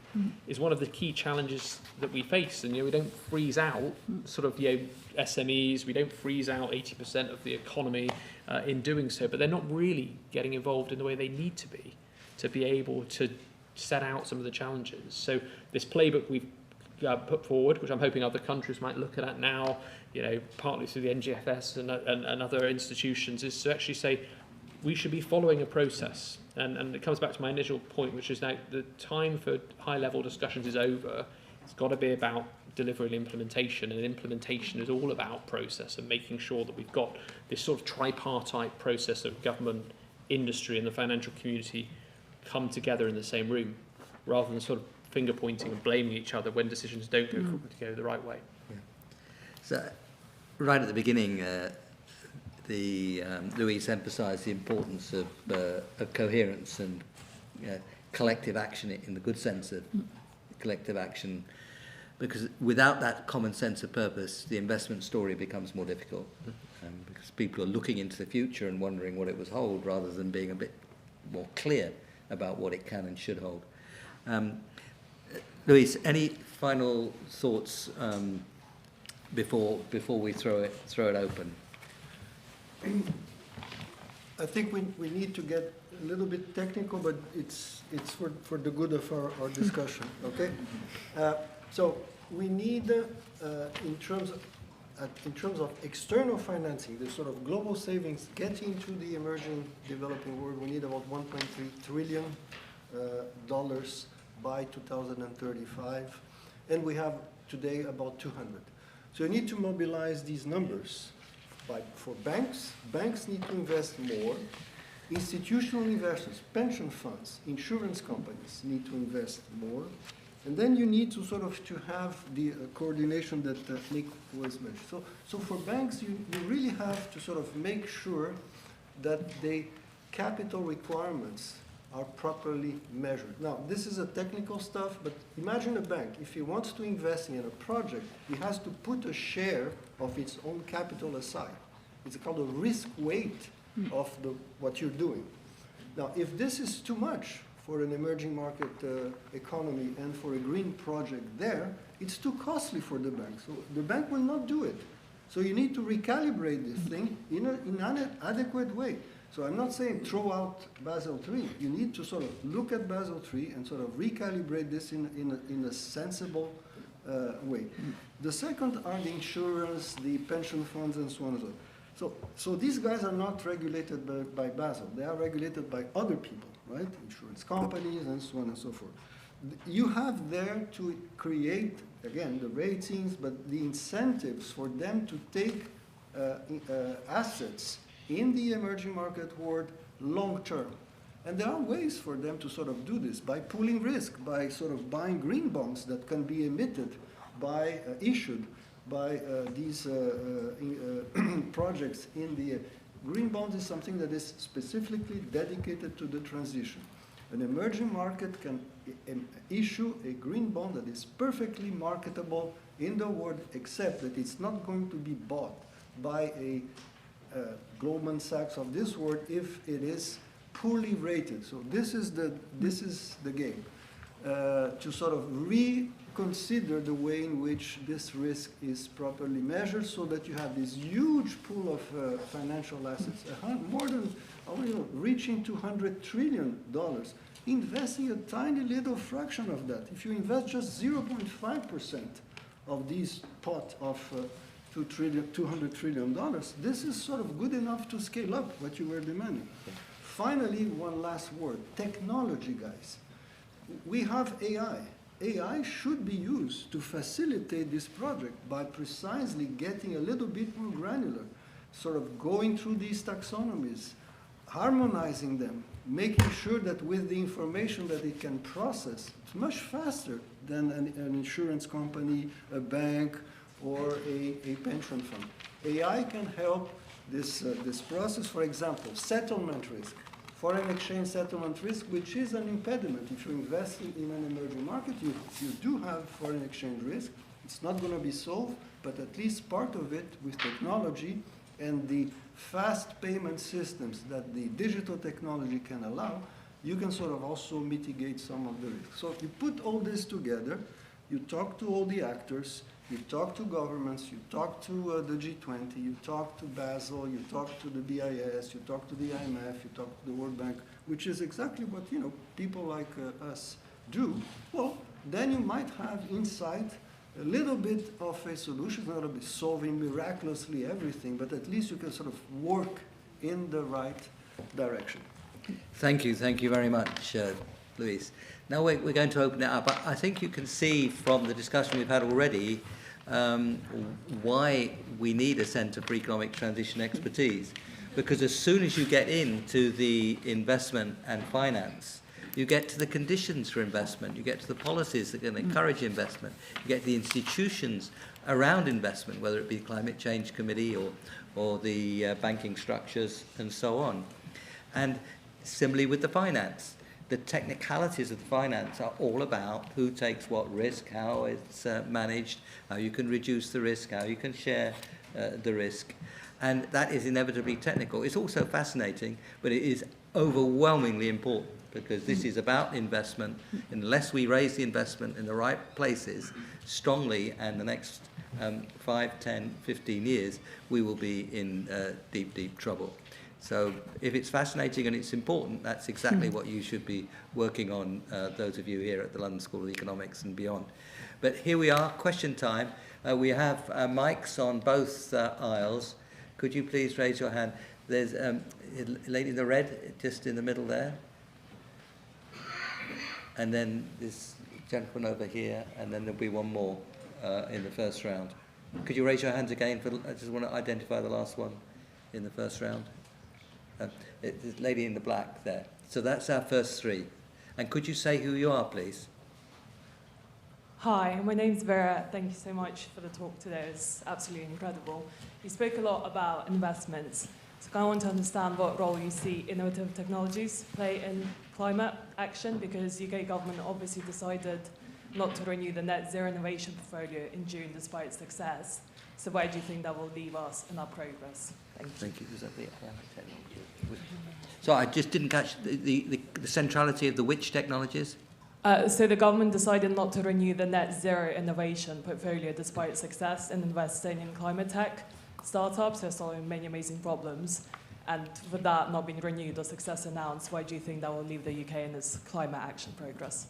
is one of the key challenges that we face. And we don't freeze out sort of SMEs, we don't freeze out 80% of the economy in doing so, but they're not really getting involved in the way they need to be able to set out some of the challenges. So this playbook we've put forward, which I'm hoping other countries might look at now, partly through the NGFS and other institutions, is to actually say we should be following a process. And it comes back to my initial point, which is now the time for high-level discussions is over. It's got to be about delivery and implementation, and implementation is all about process and making sure that we've got this sort of tripartite process of government, industry and the financial community come together in the same room, rather than sort of finger pointing and blaming each other when decisions don't go the right way. Yeah. So right at the beginning, Louise emphasised the importance of coherence and collective action, in the good sense of collective action, because without that common sense of purpose, the investment story becomes more difficult, because people are looking into the future and wondering what it will hold, rather than being a bit more clear about what it can and should hold. Louise, any final thoughts before we throw it open? I think we need to get a little bit technical, but it's for the good of our discussion, okay? So we need, in terms of external financing, the sort of global savings getting to the emerging developing world, we need about $1.3 trillion by 2035, and we have today about 200. So you need to mobilize these numbers. For banks, banks need to invest more. Institutional investors, pension funds, insurance companies need to invest more. And then you need to sort of to have the coordination that Nick was mentioning. So for banks, you really have to sort of make sure that the capital requirements are properly measured. Now, this is a technical stuff, but imagine a bank. If he wants to invest in a project, he has to put a share of its own capital aside. It's called a risk weight of what you're doing. Now, if this is too much for an emerging market economy and for a green project there, it's too costly for the bank. So the bank will not do it. So you need to recalibrate this thing in an adequate way. So I'm not saying throw out Basel III. You need to sort of look at Basel III and sort of recalibrate this in a sensible way. The second are the insurance, the pension funds, and so on and so on. So these guys are not regulated by Basel. They are regulated by other people, right? Insurance companies and so on and so forth. You have there to create, again, the ratings, but the incentives for them to take assets in the emerging market world long term. And there are ways for them to sort of do this by pooling risk, by sort of buying green bonds that can be emitted by, issued by these projects in the green bonds is something that is specifically dedicated to the transition. An emerging market can issue a green bond that is perfectly marketable in the world, except that it's not going to be bought by a Goldman Sachs of this world if it is poorly rated. So this is the game to sort of reconsider the way in which this risk is properly measured, so that you have this huge pool of financial assets, more than reaching $200 trillion. Investing a tiny little fraction of that. If you invest just 0.5% of this pot of $200 trillion, this is sort of good enough to scale up what you were demanding. Finally, one last word. Technology, guys. We have AI. AI should be used to facilitate this project by precisely getting a little bit more granular, sort of going through these taxonomies, harmonizing them, making sure that with the information that it can process, it's much faster than an insurance company, a bank, or a pension fund. AI can help this process. For example, settlement risk, foreign exchange settlement risk, which is an impediment. If you invest in an emerging market, you do have foreign exchange risk. It's not going to be solved, but at least part of it with technology and the fast payment systems that the digital technology can allow, you can sort of also mitigate some of the risk. So if you put all this together, you talk to all the actors, you talk to governments, you talk to the G20, you talk to Basel, you talk to the BIS, you talk to the IMF, you talk to the World Bank, which is exactly what people like us do. Well, then you might have inside a little bit of a solution, not be solving miraculously everything, but at least you can sort of work in the right direction. Thank you very much, Luis. Now we're going to open it up. I think you can see from the discussion we've had already why we need a Centre for Economic Transition Expertise. Because as soon as you get into the investment and finance, you get to the conditions for investment, you get to the policies that can encourage investment, you get the institutions around investment, whether it be Climate Change Committee or the banking structures and so on. And similarly with the finance. The technicalities of the finance are all about who takes what risk, how it's managed, how you can reduce the risk, how you can share the risk. And that is inevitably technical. It's also fascinating, but it is overwhelmingly important, because this is about investment. Unless we raise the investment in the right places strongly, and the next 5, 10, 15 years, we will be in deep, deep trouble. So if it's fascinating and it's important, that's exactly what you should be working on, those of you here at the London School of Economics and beyond. But here we are, question time. We have mics on both aisles. Could you please raise your hand? There's a lady in the red, just in the middle there. And then this gentleman over here, and then there'll be one more in the first round. Could you raise your hands again? I just want to identify the last one in the first round. The lady in the black there. So that's our first three. And could you say who you are, please? Hi, my name's Vera. Thank you so much for the talk today. It's absolutely incredible. You spoke a lot about investments. So I want to understand what role you see innovative technologies play in climate action, because UK government obviously decided not to renew the net zero innovation portfolio in June despite success. So where do you think that will leave us in our progress? Thank you. Thank you. Was that the technology? So I just didn't catch the centrality of the which technologies? So the government decided not to renew the net zero innovation portfolio despite success in investing in climate tech startups. They're solving many amazing problems. And with that not being renewed or success announced, why do you think that will leave the UK in its climate action progress?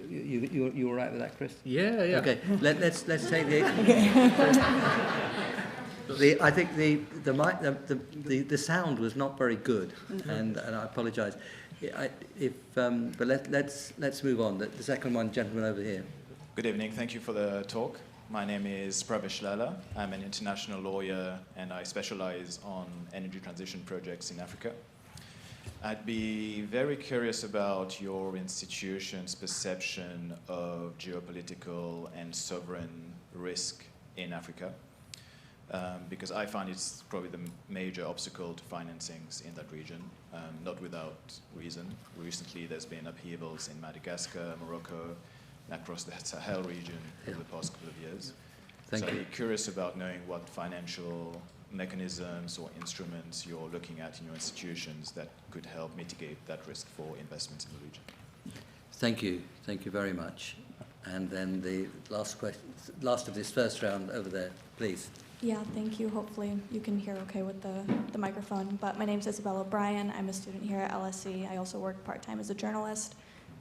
You all right with that, Chris? Yeah, yeah. Okay, let's take the. I think the sound was not very good, and I apologise. But let's move on. The second one, gentleman over here. Good evening. Thank you for the talk. My name is Pravesh Lala. I'm an international lawyer, and I specialize on energy transition projects in Africa. I'd be very curious about your institution's perception of geopolitical and sovereign risk in Africa, because I find it's probably the major obstacle to financings in that region, not without reason. Recently, there's been upheavals in Madagascar, Morocco, and across the Sahel region over the past couple of years. Thank you. I'd be curious about knowing what financial mechanisms or instruments you're looking at in your institutions that could help mitigate that risk for investments in the region. Thank you. Thank you very much. And then the last question, last of this first round over there, please. Yeah, thank you. Hopefully you can hear okay with the microphone. But my name is Isabella O'Brien. I'm a student here at LSE. I also work part-time as a journalist.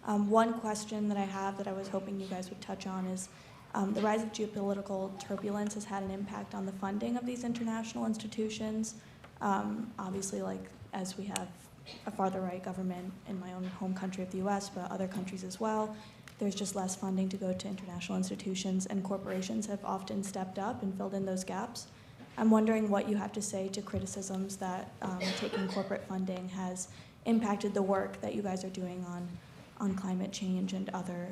One question that I have that I was hoping you guys would touch on is the rise of geopolitical turbulence has had an impact on the funding of these international institutions. Obviously, like as we have a farther right government in my own home country of the US, but other countries as well, there's just less funding to go to international institutions, and corporations have often stepped up and filled in those gaps. I'm wondering what you have to say to criticisms that taking corporate funding has impacted the work that you guys are doing on climate change and other,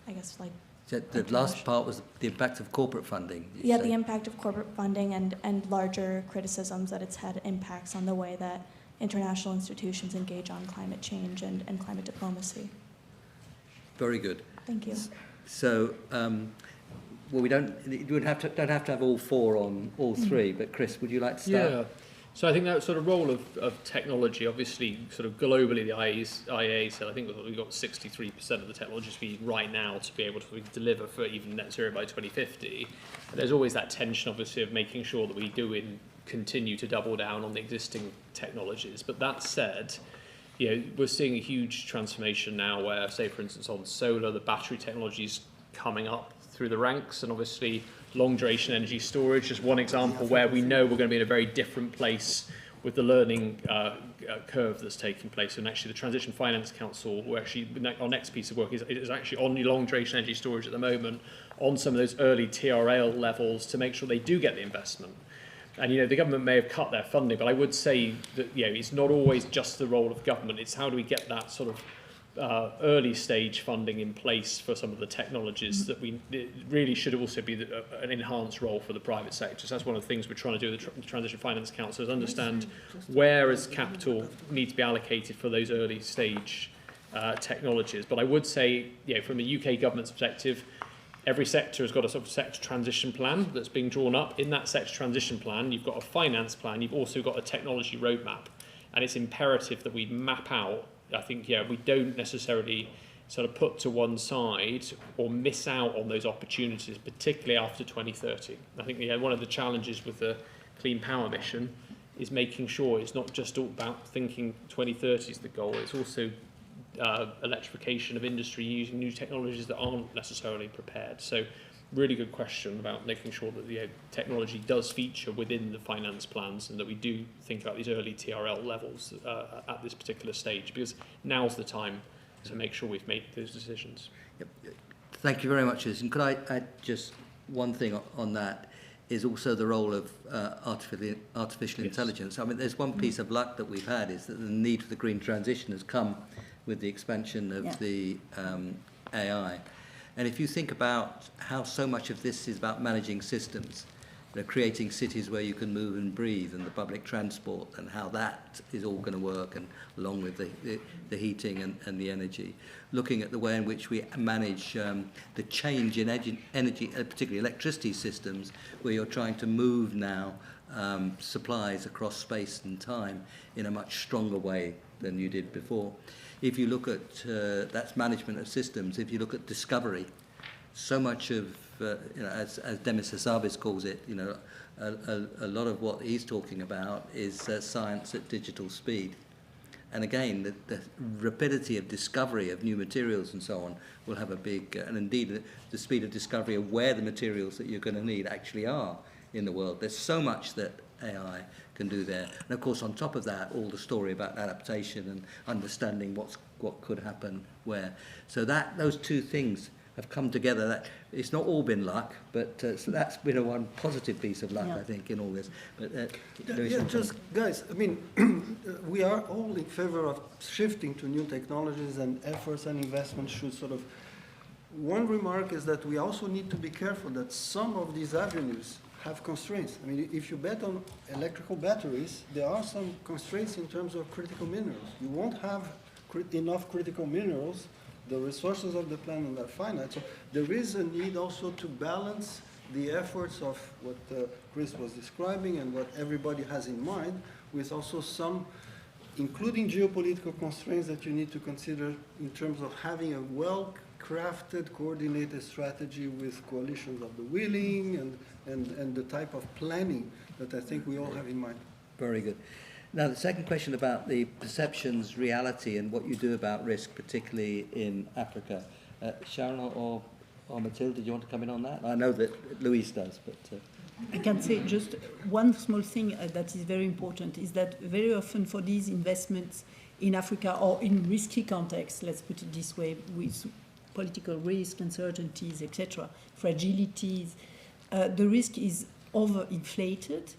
I guess, like. So the last part was the impact of corporate funding. Yeah, the impact of corporate funding and larger criticisms that it's had impacts on the way that international institutions engage on climate change and climate diplomacy. Very good. Thank you. So, well, don't have to have all four on all three, but Chris, would you like to start? Yeah. So I think that sort of role of technology, obviously, sort of globally, the IEA said I think we've got 63% of the technologies we need right now to be able to deliver for even net zero by 2050. And there's always that tension, obviously, of making sure that we continue to double down on the existing technologies. But that said, you know, we're seeing a huge transformation now where, say, for instance, on solar, the battery technology is coming up through the ranks, and obviously long duration energy storage is one example where we know we're going to be in a very different place with the learning curve that's taking place. And actually the Transition Finance Council, our next piece of work is actually on long duration energy storage at the moment, on some of those early TRL levels to make sure they do get the investment. And, you know, the government may have cut their funding, but I would say that, you know, it's not always just the role of government. It's how do we get that sort of early stage funding in place for some of the technologies that it really should also be an enhanced role for the private sector. So that's one of the things we're trying to do with the Transition Finance Council, is understand where is capital need to be allocated for those early stage technologies. But I would say, you know, from the UK government's perspective, every sector has got a sort of sector transition plan that's being drawn up. In that sector transition plan, you've got a finance plan, you've also got a technology roadmap. And it's imperative that we map out, I think, yeah, we don't necessarily sort of put to one side or miss out on those opportunities, particularly after 2030. I think, yeah, one of the challenges with the Clean Power Mission is making sure it's not just all about thinking 2030 is the goal, it's also electrification of industry using new technologies that aren't necessarily prepared. So really good question about making sure that the technology does feature within the finance plans and that we do think about these early TRL levels at this particular stage, because now's the time to make sure we've made those decisions. Yep. Thank you very much, and could I add just one thing on that, is also the role of artificial intelligence. I mean, there's one piece of luck that we've had, is that the need for the green transition has come with the expansion of the AI. And if you think about how so much of this is about managing systems, creating cities where you can move and breathe, and the public transport, and how that is all going to work, and along with the heating and the energy. Looking at the way in which we manage the change in energy, particularly electricity systems, where you're trying to move now supplies across space and time in a much stronger way than you did before. If you look at, that's management of systems, if you look at discovery, so much of, as Demis Hassabis calls it, a lot of what he's talking about is science at digital speed. And again, the rapidity of discovery of new materials and so on will have a big, and indeed the speed of discovery of where the materials that you're going to need actually are in the world. There's so much that AI can do there. And of course, on top of that, all the story about adaptation and understanding what could happen where. So those two things have come together. That it's not all been luck, but so that's been a one positive piece of luck, I think, in all this. But just guys, I mean, we are all in favor of shifting to new technologies, and efforts and investments should sort of. One remark is that we also need to be careful that some of these avenues have constraints. I mean, if you bet on electrical batteries, there are some constraints in terms of critical minerals. You won't have enough critical minerals. The resources of the planet are finite, so there is a need also to balance the efforts of what Chris was describing and what everybody has in mind, with also some, including geopolitical constraints that you need to consider in terms of having a well-crafted, coordinated strategy with coalitions of the willing and the type of planning that I think we all have in mind. Very good. Now, the second question about the perceptions, reality, and what you do about risk, particularly in Africa. Sharon or Mathilde, do you want to come in on that? I know that Luis does, but... I can say just one small thing that is very important, is that very often for these investments in Africa, or in risky contexts, let's put it this way, with political risk, uncertainties, etc., fragilities, the risk is overinflated,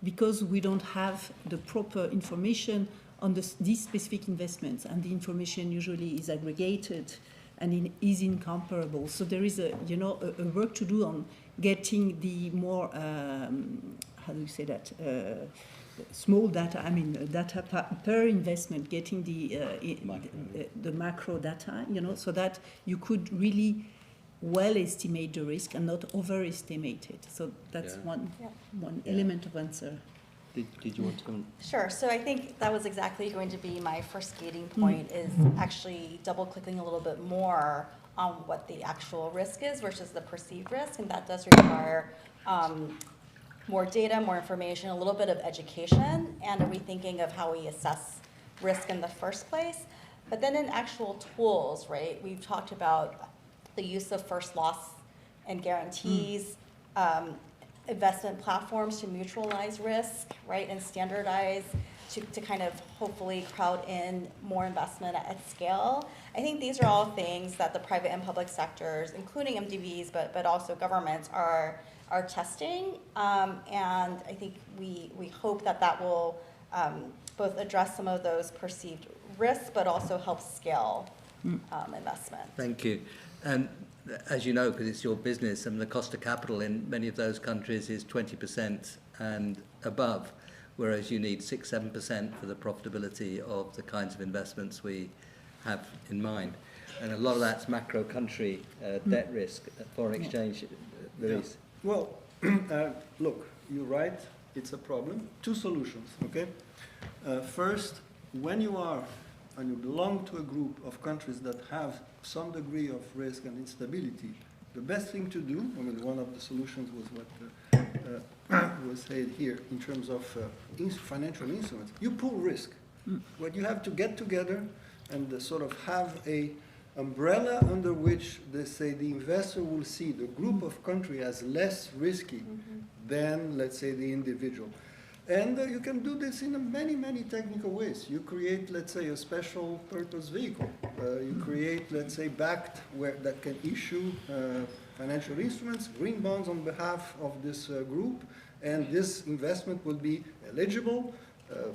because we don't have the proper information on these specific investments, and the information usually is aggregated and is incomparable. So there is a work to do on getting the more how do you say that, small data. I mean data per investment, getting the macro data, so that you could really well estimate the risk and not overestimate it. So that's one element of answer. Did you want to come? Sure. So I think that was exactly going to be my first gating point, is actually double-clicking a little bit more on what the actual risk is versus the perceived risk, and that does require more data, more information, a little bit of education, and a rethinking of how we assess risk in the first place. But then in actual tools, right, we've talked about the use of first loss and guarantees, investment platforms to mutualize risk, right, and standardize to kind of hopefully crowd in more investment at scale. I think these are all things that the private and public sectors, including MDBs, but also governments, are testing, and I think we hope that will both address some of those perceived risks, but also help scale investment. Thank you. And as you know, because it's your business, and the cost of capital in many of those countries is 20% and above, whereas you need 6-7% for the profitability of the kinds of investments we have in mind. And a lot of that's macro country debt risk, foreign exchange, Luis. Yeah. Well, look, you're right, it's a problem. Two solutions, okay? First, when you are and you belong to a group of countries that have some degree of risk and instability, the best thing to do, I mean, one of the solutions was what was said here in terms of financial instruments. You pool risk. What you have to get together and sort of have a umbrella under which they say the investor will see the group of country as less risky than, let's say, the individual. And you can do this in many, many technical ways. You create, let's say, a special purpose vehicle. You create, let's say, backed that can issue financial instruments, green bonds on behalf of this group, and this investment will be eligible.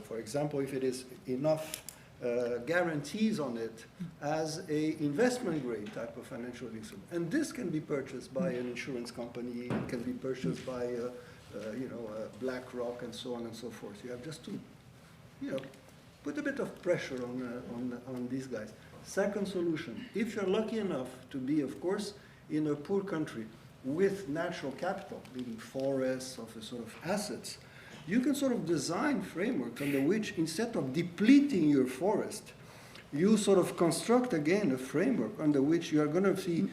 For example, if it is enough guarantees on it as a investment grade type of financial instrument. And this can be purchased by an insurance company, it can be purchased by BlackRock and so on and so forth. You have just to, put a bit of pressure on these guys. Second solution, if you're lucky enough to be, of course, in a poor country with natural capital, meaning forests, of a sort of assets, you can sort of design frameworks under which, instead of depleting your forest, you sort of construct again a framework under which you are going to see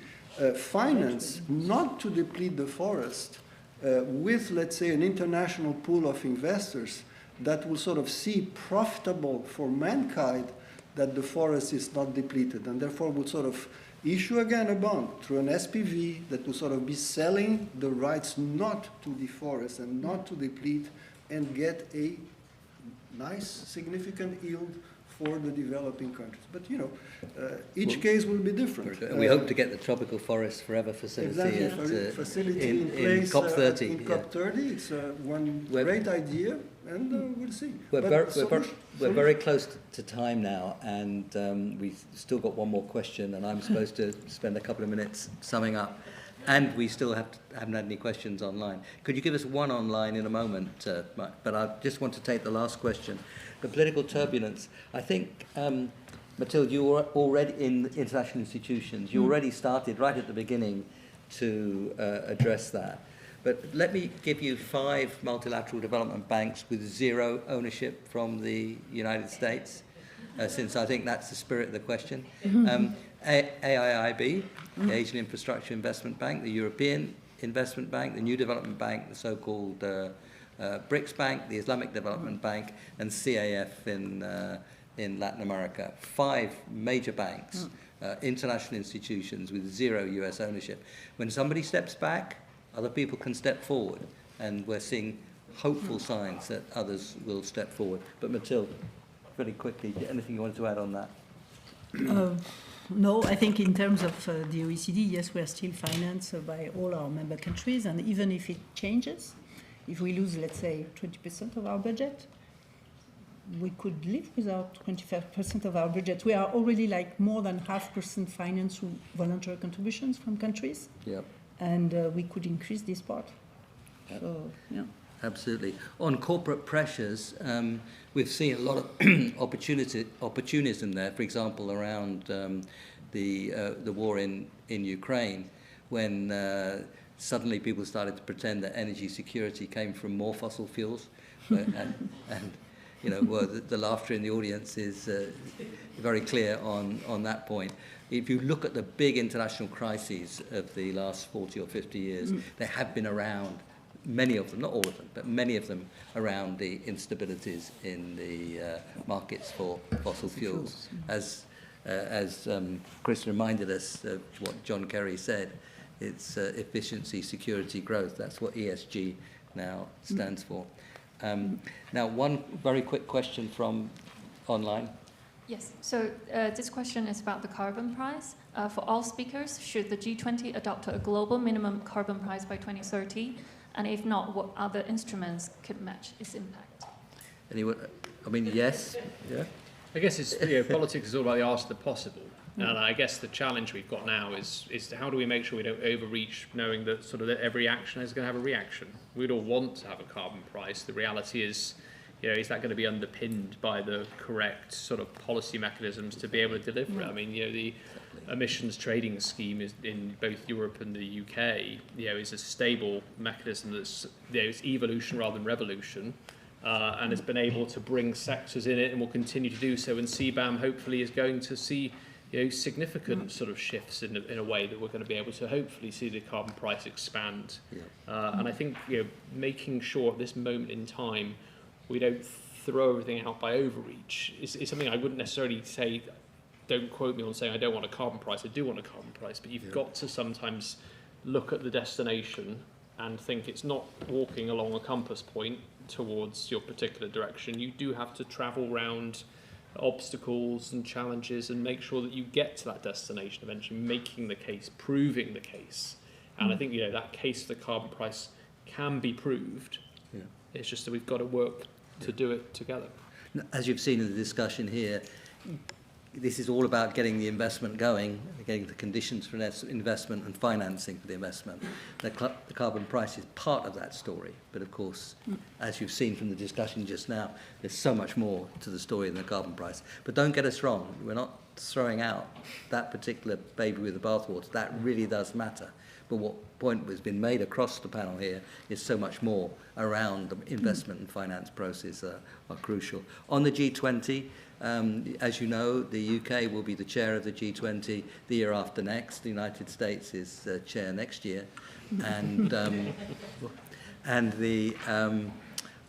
finance not to deplete the forest, with, let's say, an international pool of investors that will sort of see profitable for mankind that the forest is not depleted, and therefore will sort of issue again a bond through an SPV that will sort of be selling the rights not to deforest and not to deplete and get a nice, significant yield for the developing countries. But, each case will be different. And we hope to get the Tropical Forest Forever facility, exactly, facility in in place COP30. in COP30. It's one great idea, and we'll see. We're very close to time now, and we've still got one more question, and I'm supposed to spend a couple of minutes summing up. And we still haven't had any questions online. Could you give us one online in a moment, Mike? But I just want to take the last question. The political turbulence. I think, Mathilde, you were already in international institutions. You already started right at the beginning to address that. But let me give you 5 multilateral development banks with 0 ownership from the United States, since I think that's the spirit of the question. AIIB, the Asian Infrastructure Investment Bank, the European Investment Bank, the New Development Bank, the so-called BRICS Bank, the Islamic Development Bank, and CAF in Latin America. 5 major banks, international institutions with 0 US ownership. When somebody steps back, other people can step forward, and we're seeing hopeful signs that others will step forward. But Mathilde, very quickly, anything you want to add on that? No, I think in terms of the OECD, yes, we are still financed by all our member countries, and even if it changes, if we lose, let's say, 20% of our budget, we could live without 25% of our budget. We are already like more than 0.5% financed through voluntary contributions from countries, and we could increase this part. Yep. So, yeah. Absolutely. On corporate pressures, we've seen a lot of opportunism there, for example, around the war in Ukraine, when suddenly people started to pretend that energy security came from more fossil fuels. and the laughter in the audience is very clear on that point. If you look at the big international crises of the last 40 or 50 years, they have been around. Many of them, not all of them, but many of them around the instabilities in the markets for fossil fuels. As Chris reminded us of what John Kerry said, it's efficiency, security, growth. That's what ESG now stands for. Now, one very quick question from online. Yes, so this question is about the carbon price. For all speakers, should the G20 adopt a global minimum carbon price by 2030? And if not, what other instruments could match its impact? Anyone? I mean, yes. Yeah. I guess it's politics is all about the art of the possible, and I guess the challenge we've got now is how do we make sure we don't overreach, knowing that sort of that every action is going to have a reaction. We'd all want to have a carbon price. The reality is, is that going to be underpinned by the correct sort of policy mechanisms to be able to deliver it? I mean, the emissions trading scheme is in both Europe and the UK, is a stable mechanism that's, it's evolution rather than revolution, and has been able to bring sectors in it and will continue to do so. And CBAM hopefully is going to see, significant sort of shifts in a way that we're going to be able to hopefully see the carbon price expand. And I think, making sure at this moment in time we don't throw everything out by overreach is something I wouldn't necessarily say. Don't quote me on saying I don't want a carbon price. I do want a carbon price, but you've got to sometimes look at the destination and think it's not walking along a compass point towards your particular direction. You do have to travel round obstacles and challenges and make sure that you get to that destination eventually, making the case, proving the case. And I think, you know, that case for the carbon price can be proved. Yeah. It's just that we've got to work to do it together. As you've seen in the discussion here, this is all about getting the investment going, getting the conditions for investment and financing for the investment. The carbon price is part of that story. But of course, as you've seen from the discussion just now, there's so much more to the story than the carbon price. But don't get us wrong, we're not throwing out that particular baby with the bathwater. That really does matter. But what point has been made across the panel here is so much more around the investment and finance process are crucial. On the G20, as you know, the UK will be the chair of the G20 the year after next. The United States is chair next year. And,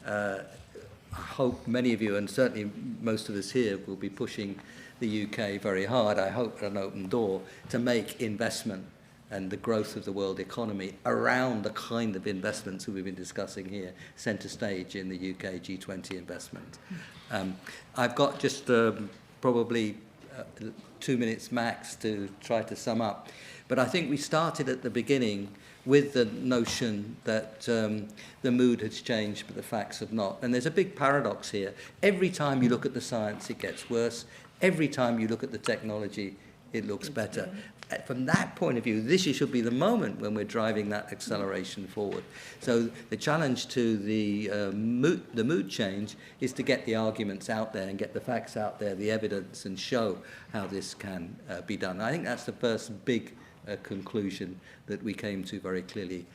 I hope many of you, and certainly most of us here, will be pushing the UK very hard, I hope, at an open door, to make investment and the growth of the world economy around the kind of investments that we've been discussing here, centre stage in the UK G20 investment. I've got just probably 2 minutes max to try to sum up. But I think we started at the beginning with the notion that the mood has changed, but the facts have not. And there's a big paradox here. Every time you look at the science, it gets worse. Every time you look at the technology, it looks better. From that point of view, this should be the moment when we're driving that acceleration forward. So the challenge to the mood change is to get the arguments out there and get the facts out there, the evidence, and show how this can be done. I think that's the first big conclusion that we came to very clearly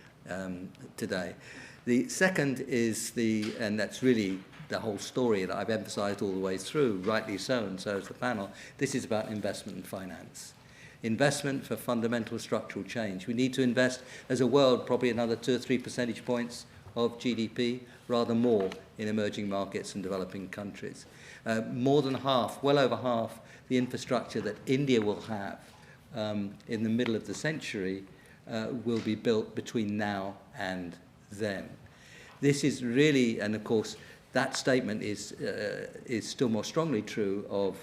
today. The second is and that's really the whole story that I've emphasised all the way through, rightly so, and so is the panel. This is about investment and finance. Investment for fundamental structural change. We need to invest as a world probably another 2 or 3 percentage points of GDP, rather more in emerging markets and developing countries. More than half, well over half, the infrastructure that India will have in the middle of the century will be built between now and then. This is really, and of course, that statement is still more strongly true of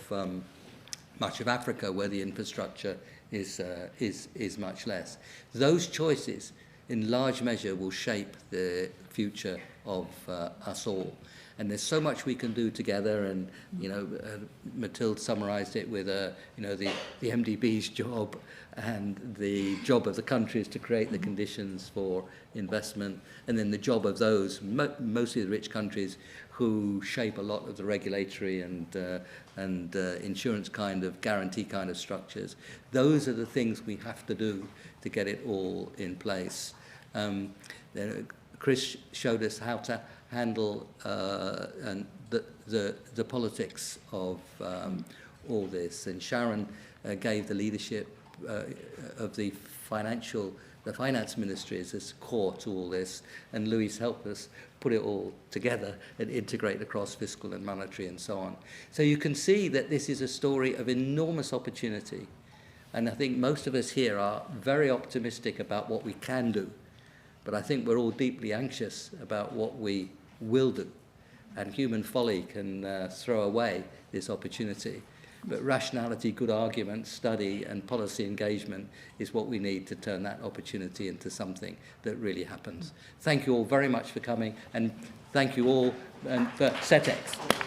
much of Africa, where the infrastructure is much less. Those choices, in large measure, will shape the future of us all. And there's so much we can do together. And Mathilde summarised it with the MDB's job, and the job of the country is to create the conditions for investment, and then the job of those, mostly the rich countries, who shape a lot of the regulatory and insurance kind of guarantee kind of structures. Those are the things we have to do to get it all in place. Chris showed us how to handle and the politics of all this, and Sharon gave the leadership of the finance ministry as core to all this, and Louis helped us put it all together and integrate across fiscal and monetary and so on. So you can see that this is a story of enormous opportunity, and I think most of us here are very optimistic about what we can do, but I think we're all deeply anxious about what we will do, and human folly can throw away this opportunity. But rationality, good argument, study and policy engagement is what we need to turn that opportunity into something that really happens. Thank you all very much for coming, and thank you all for CETEX.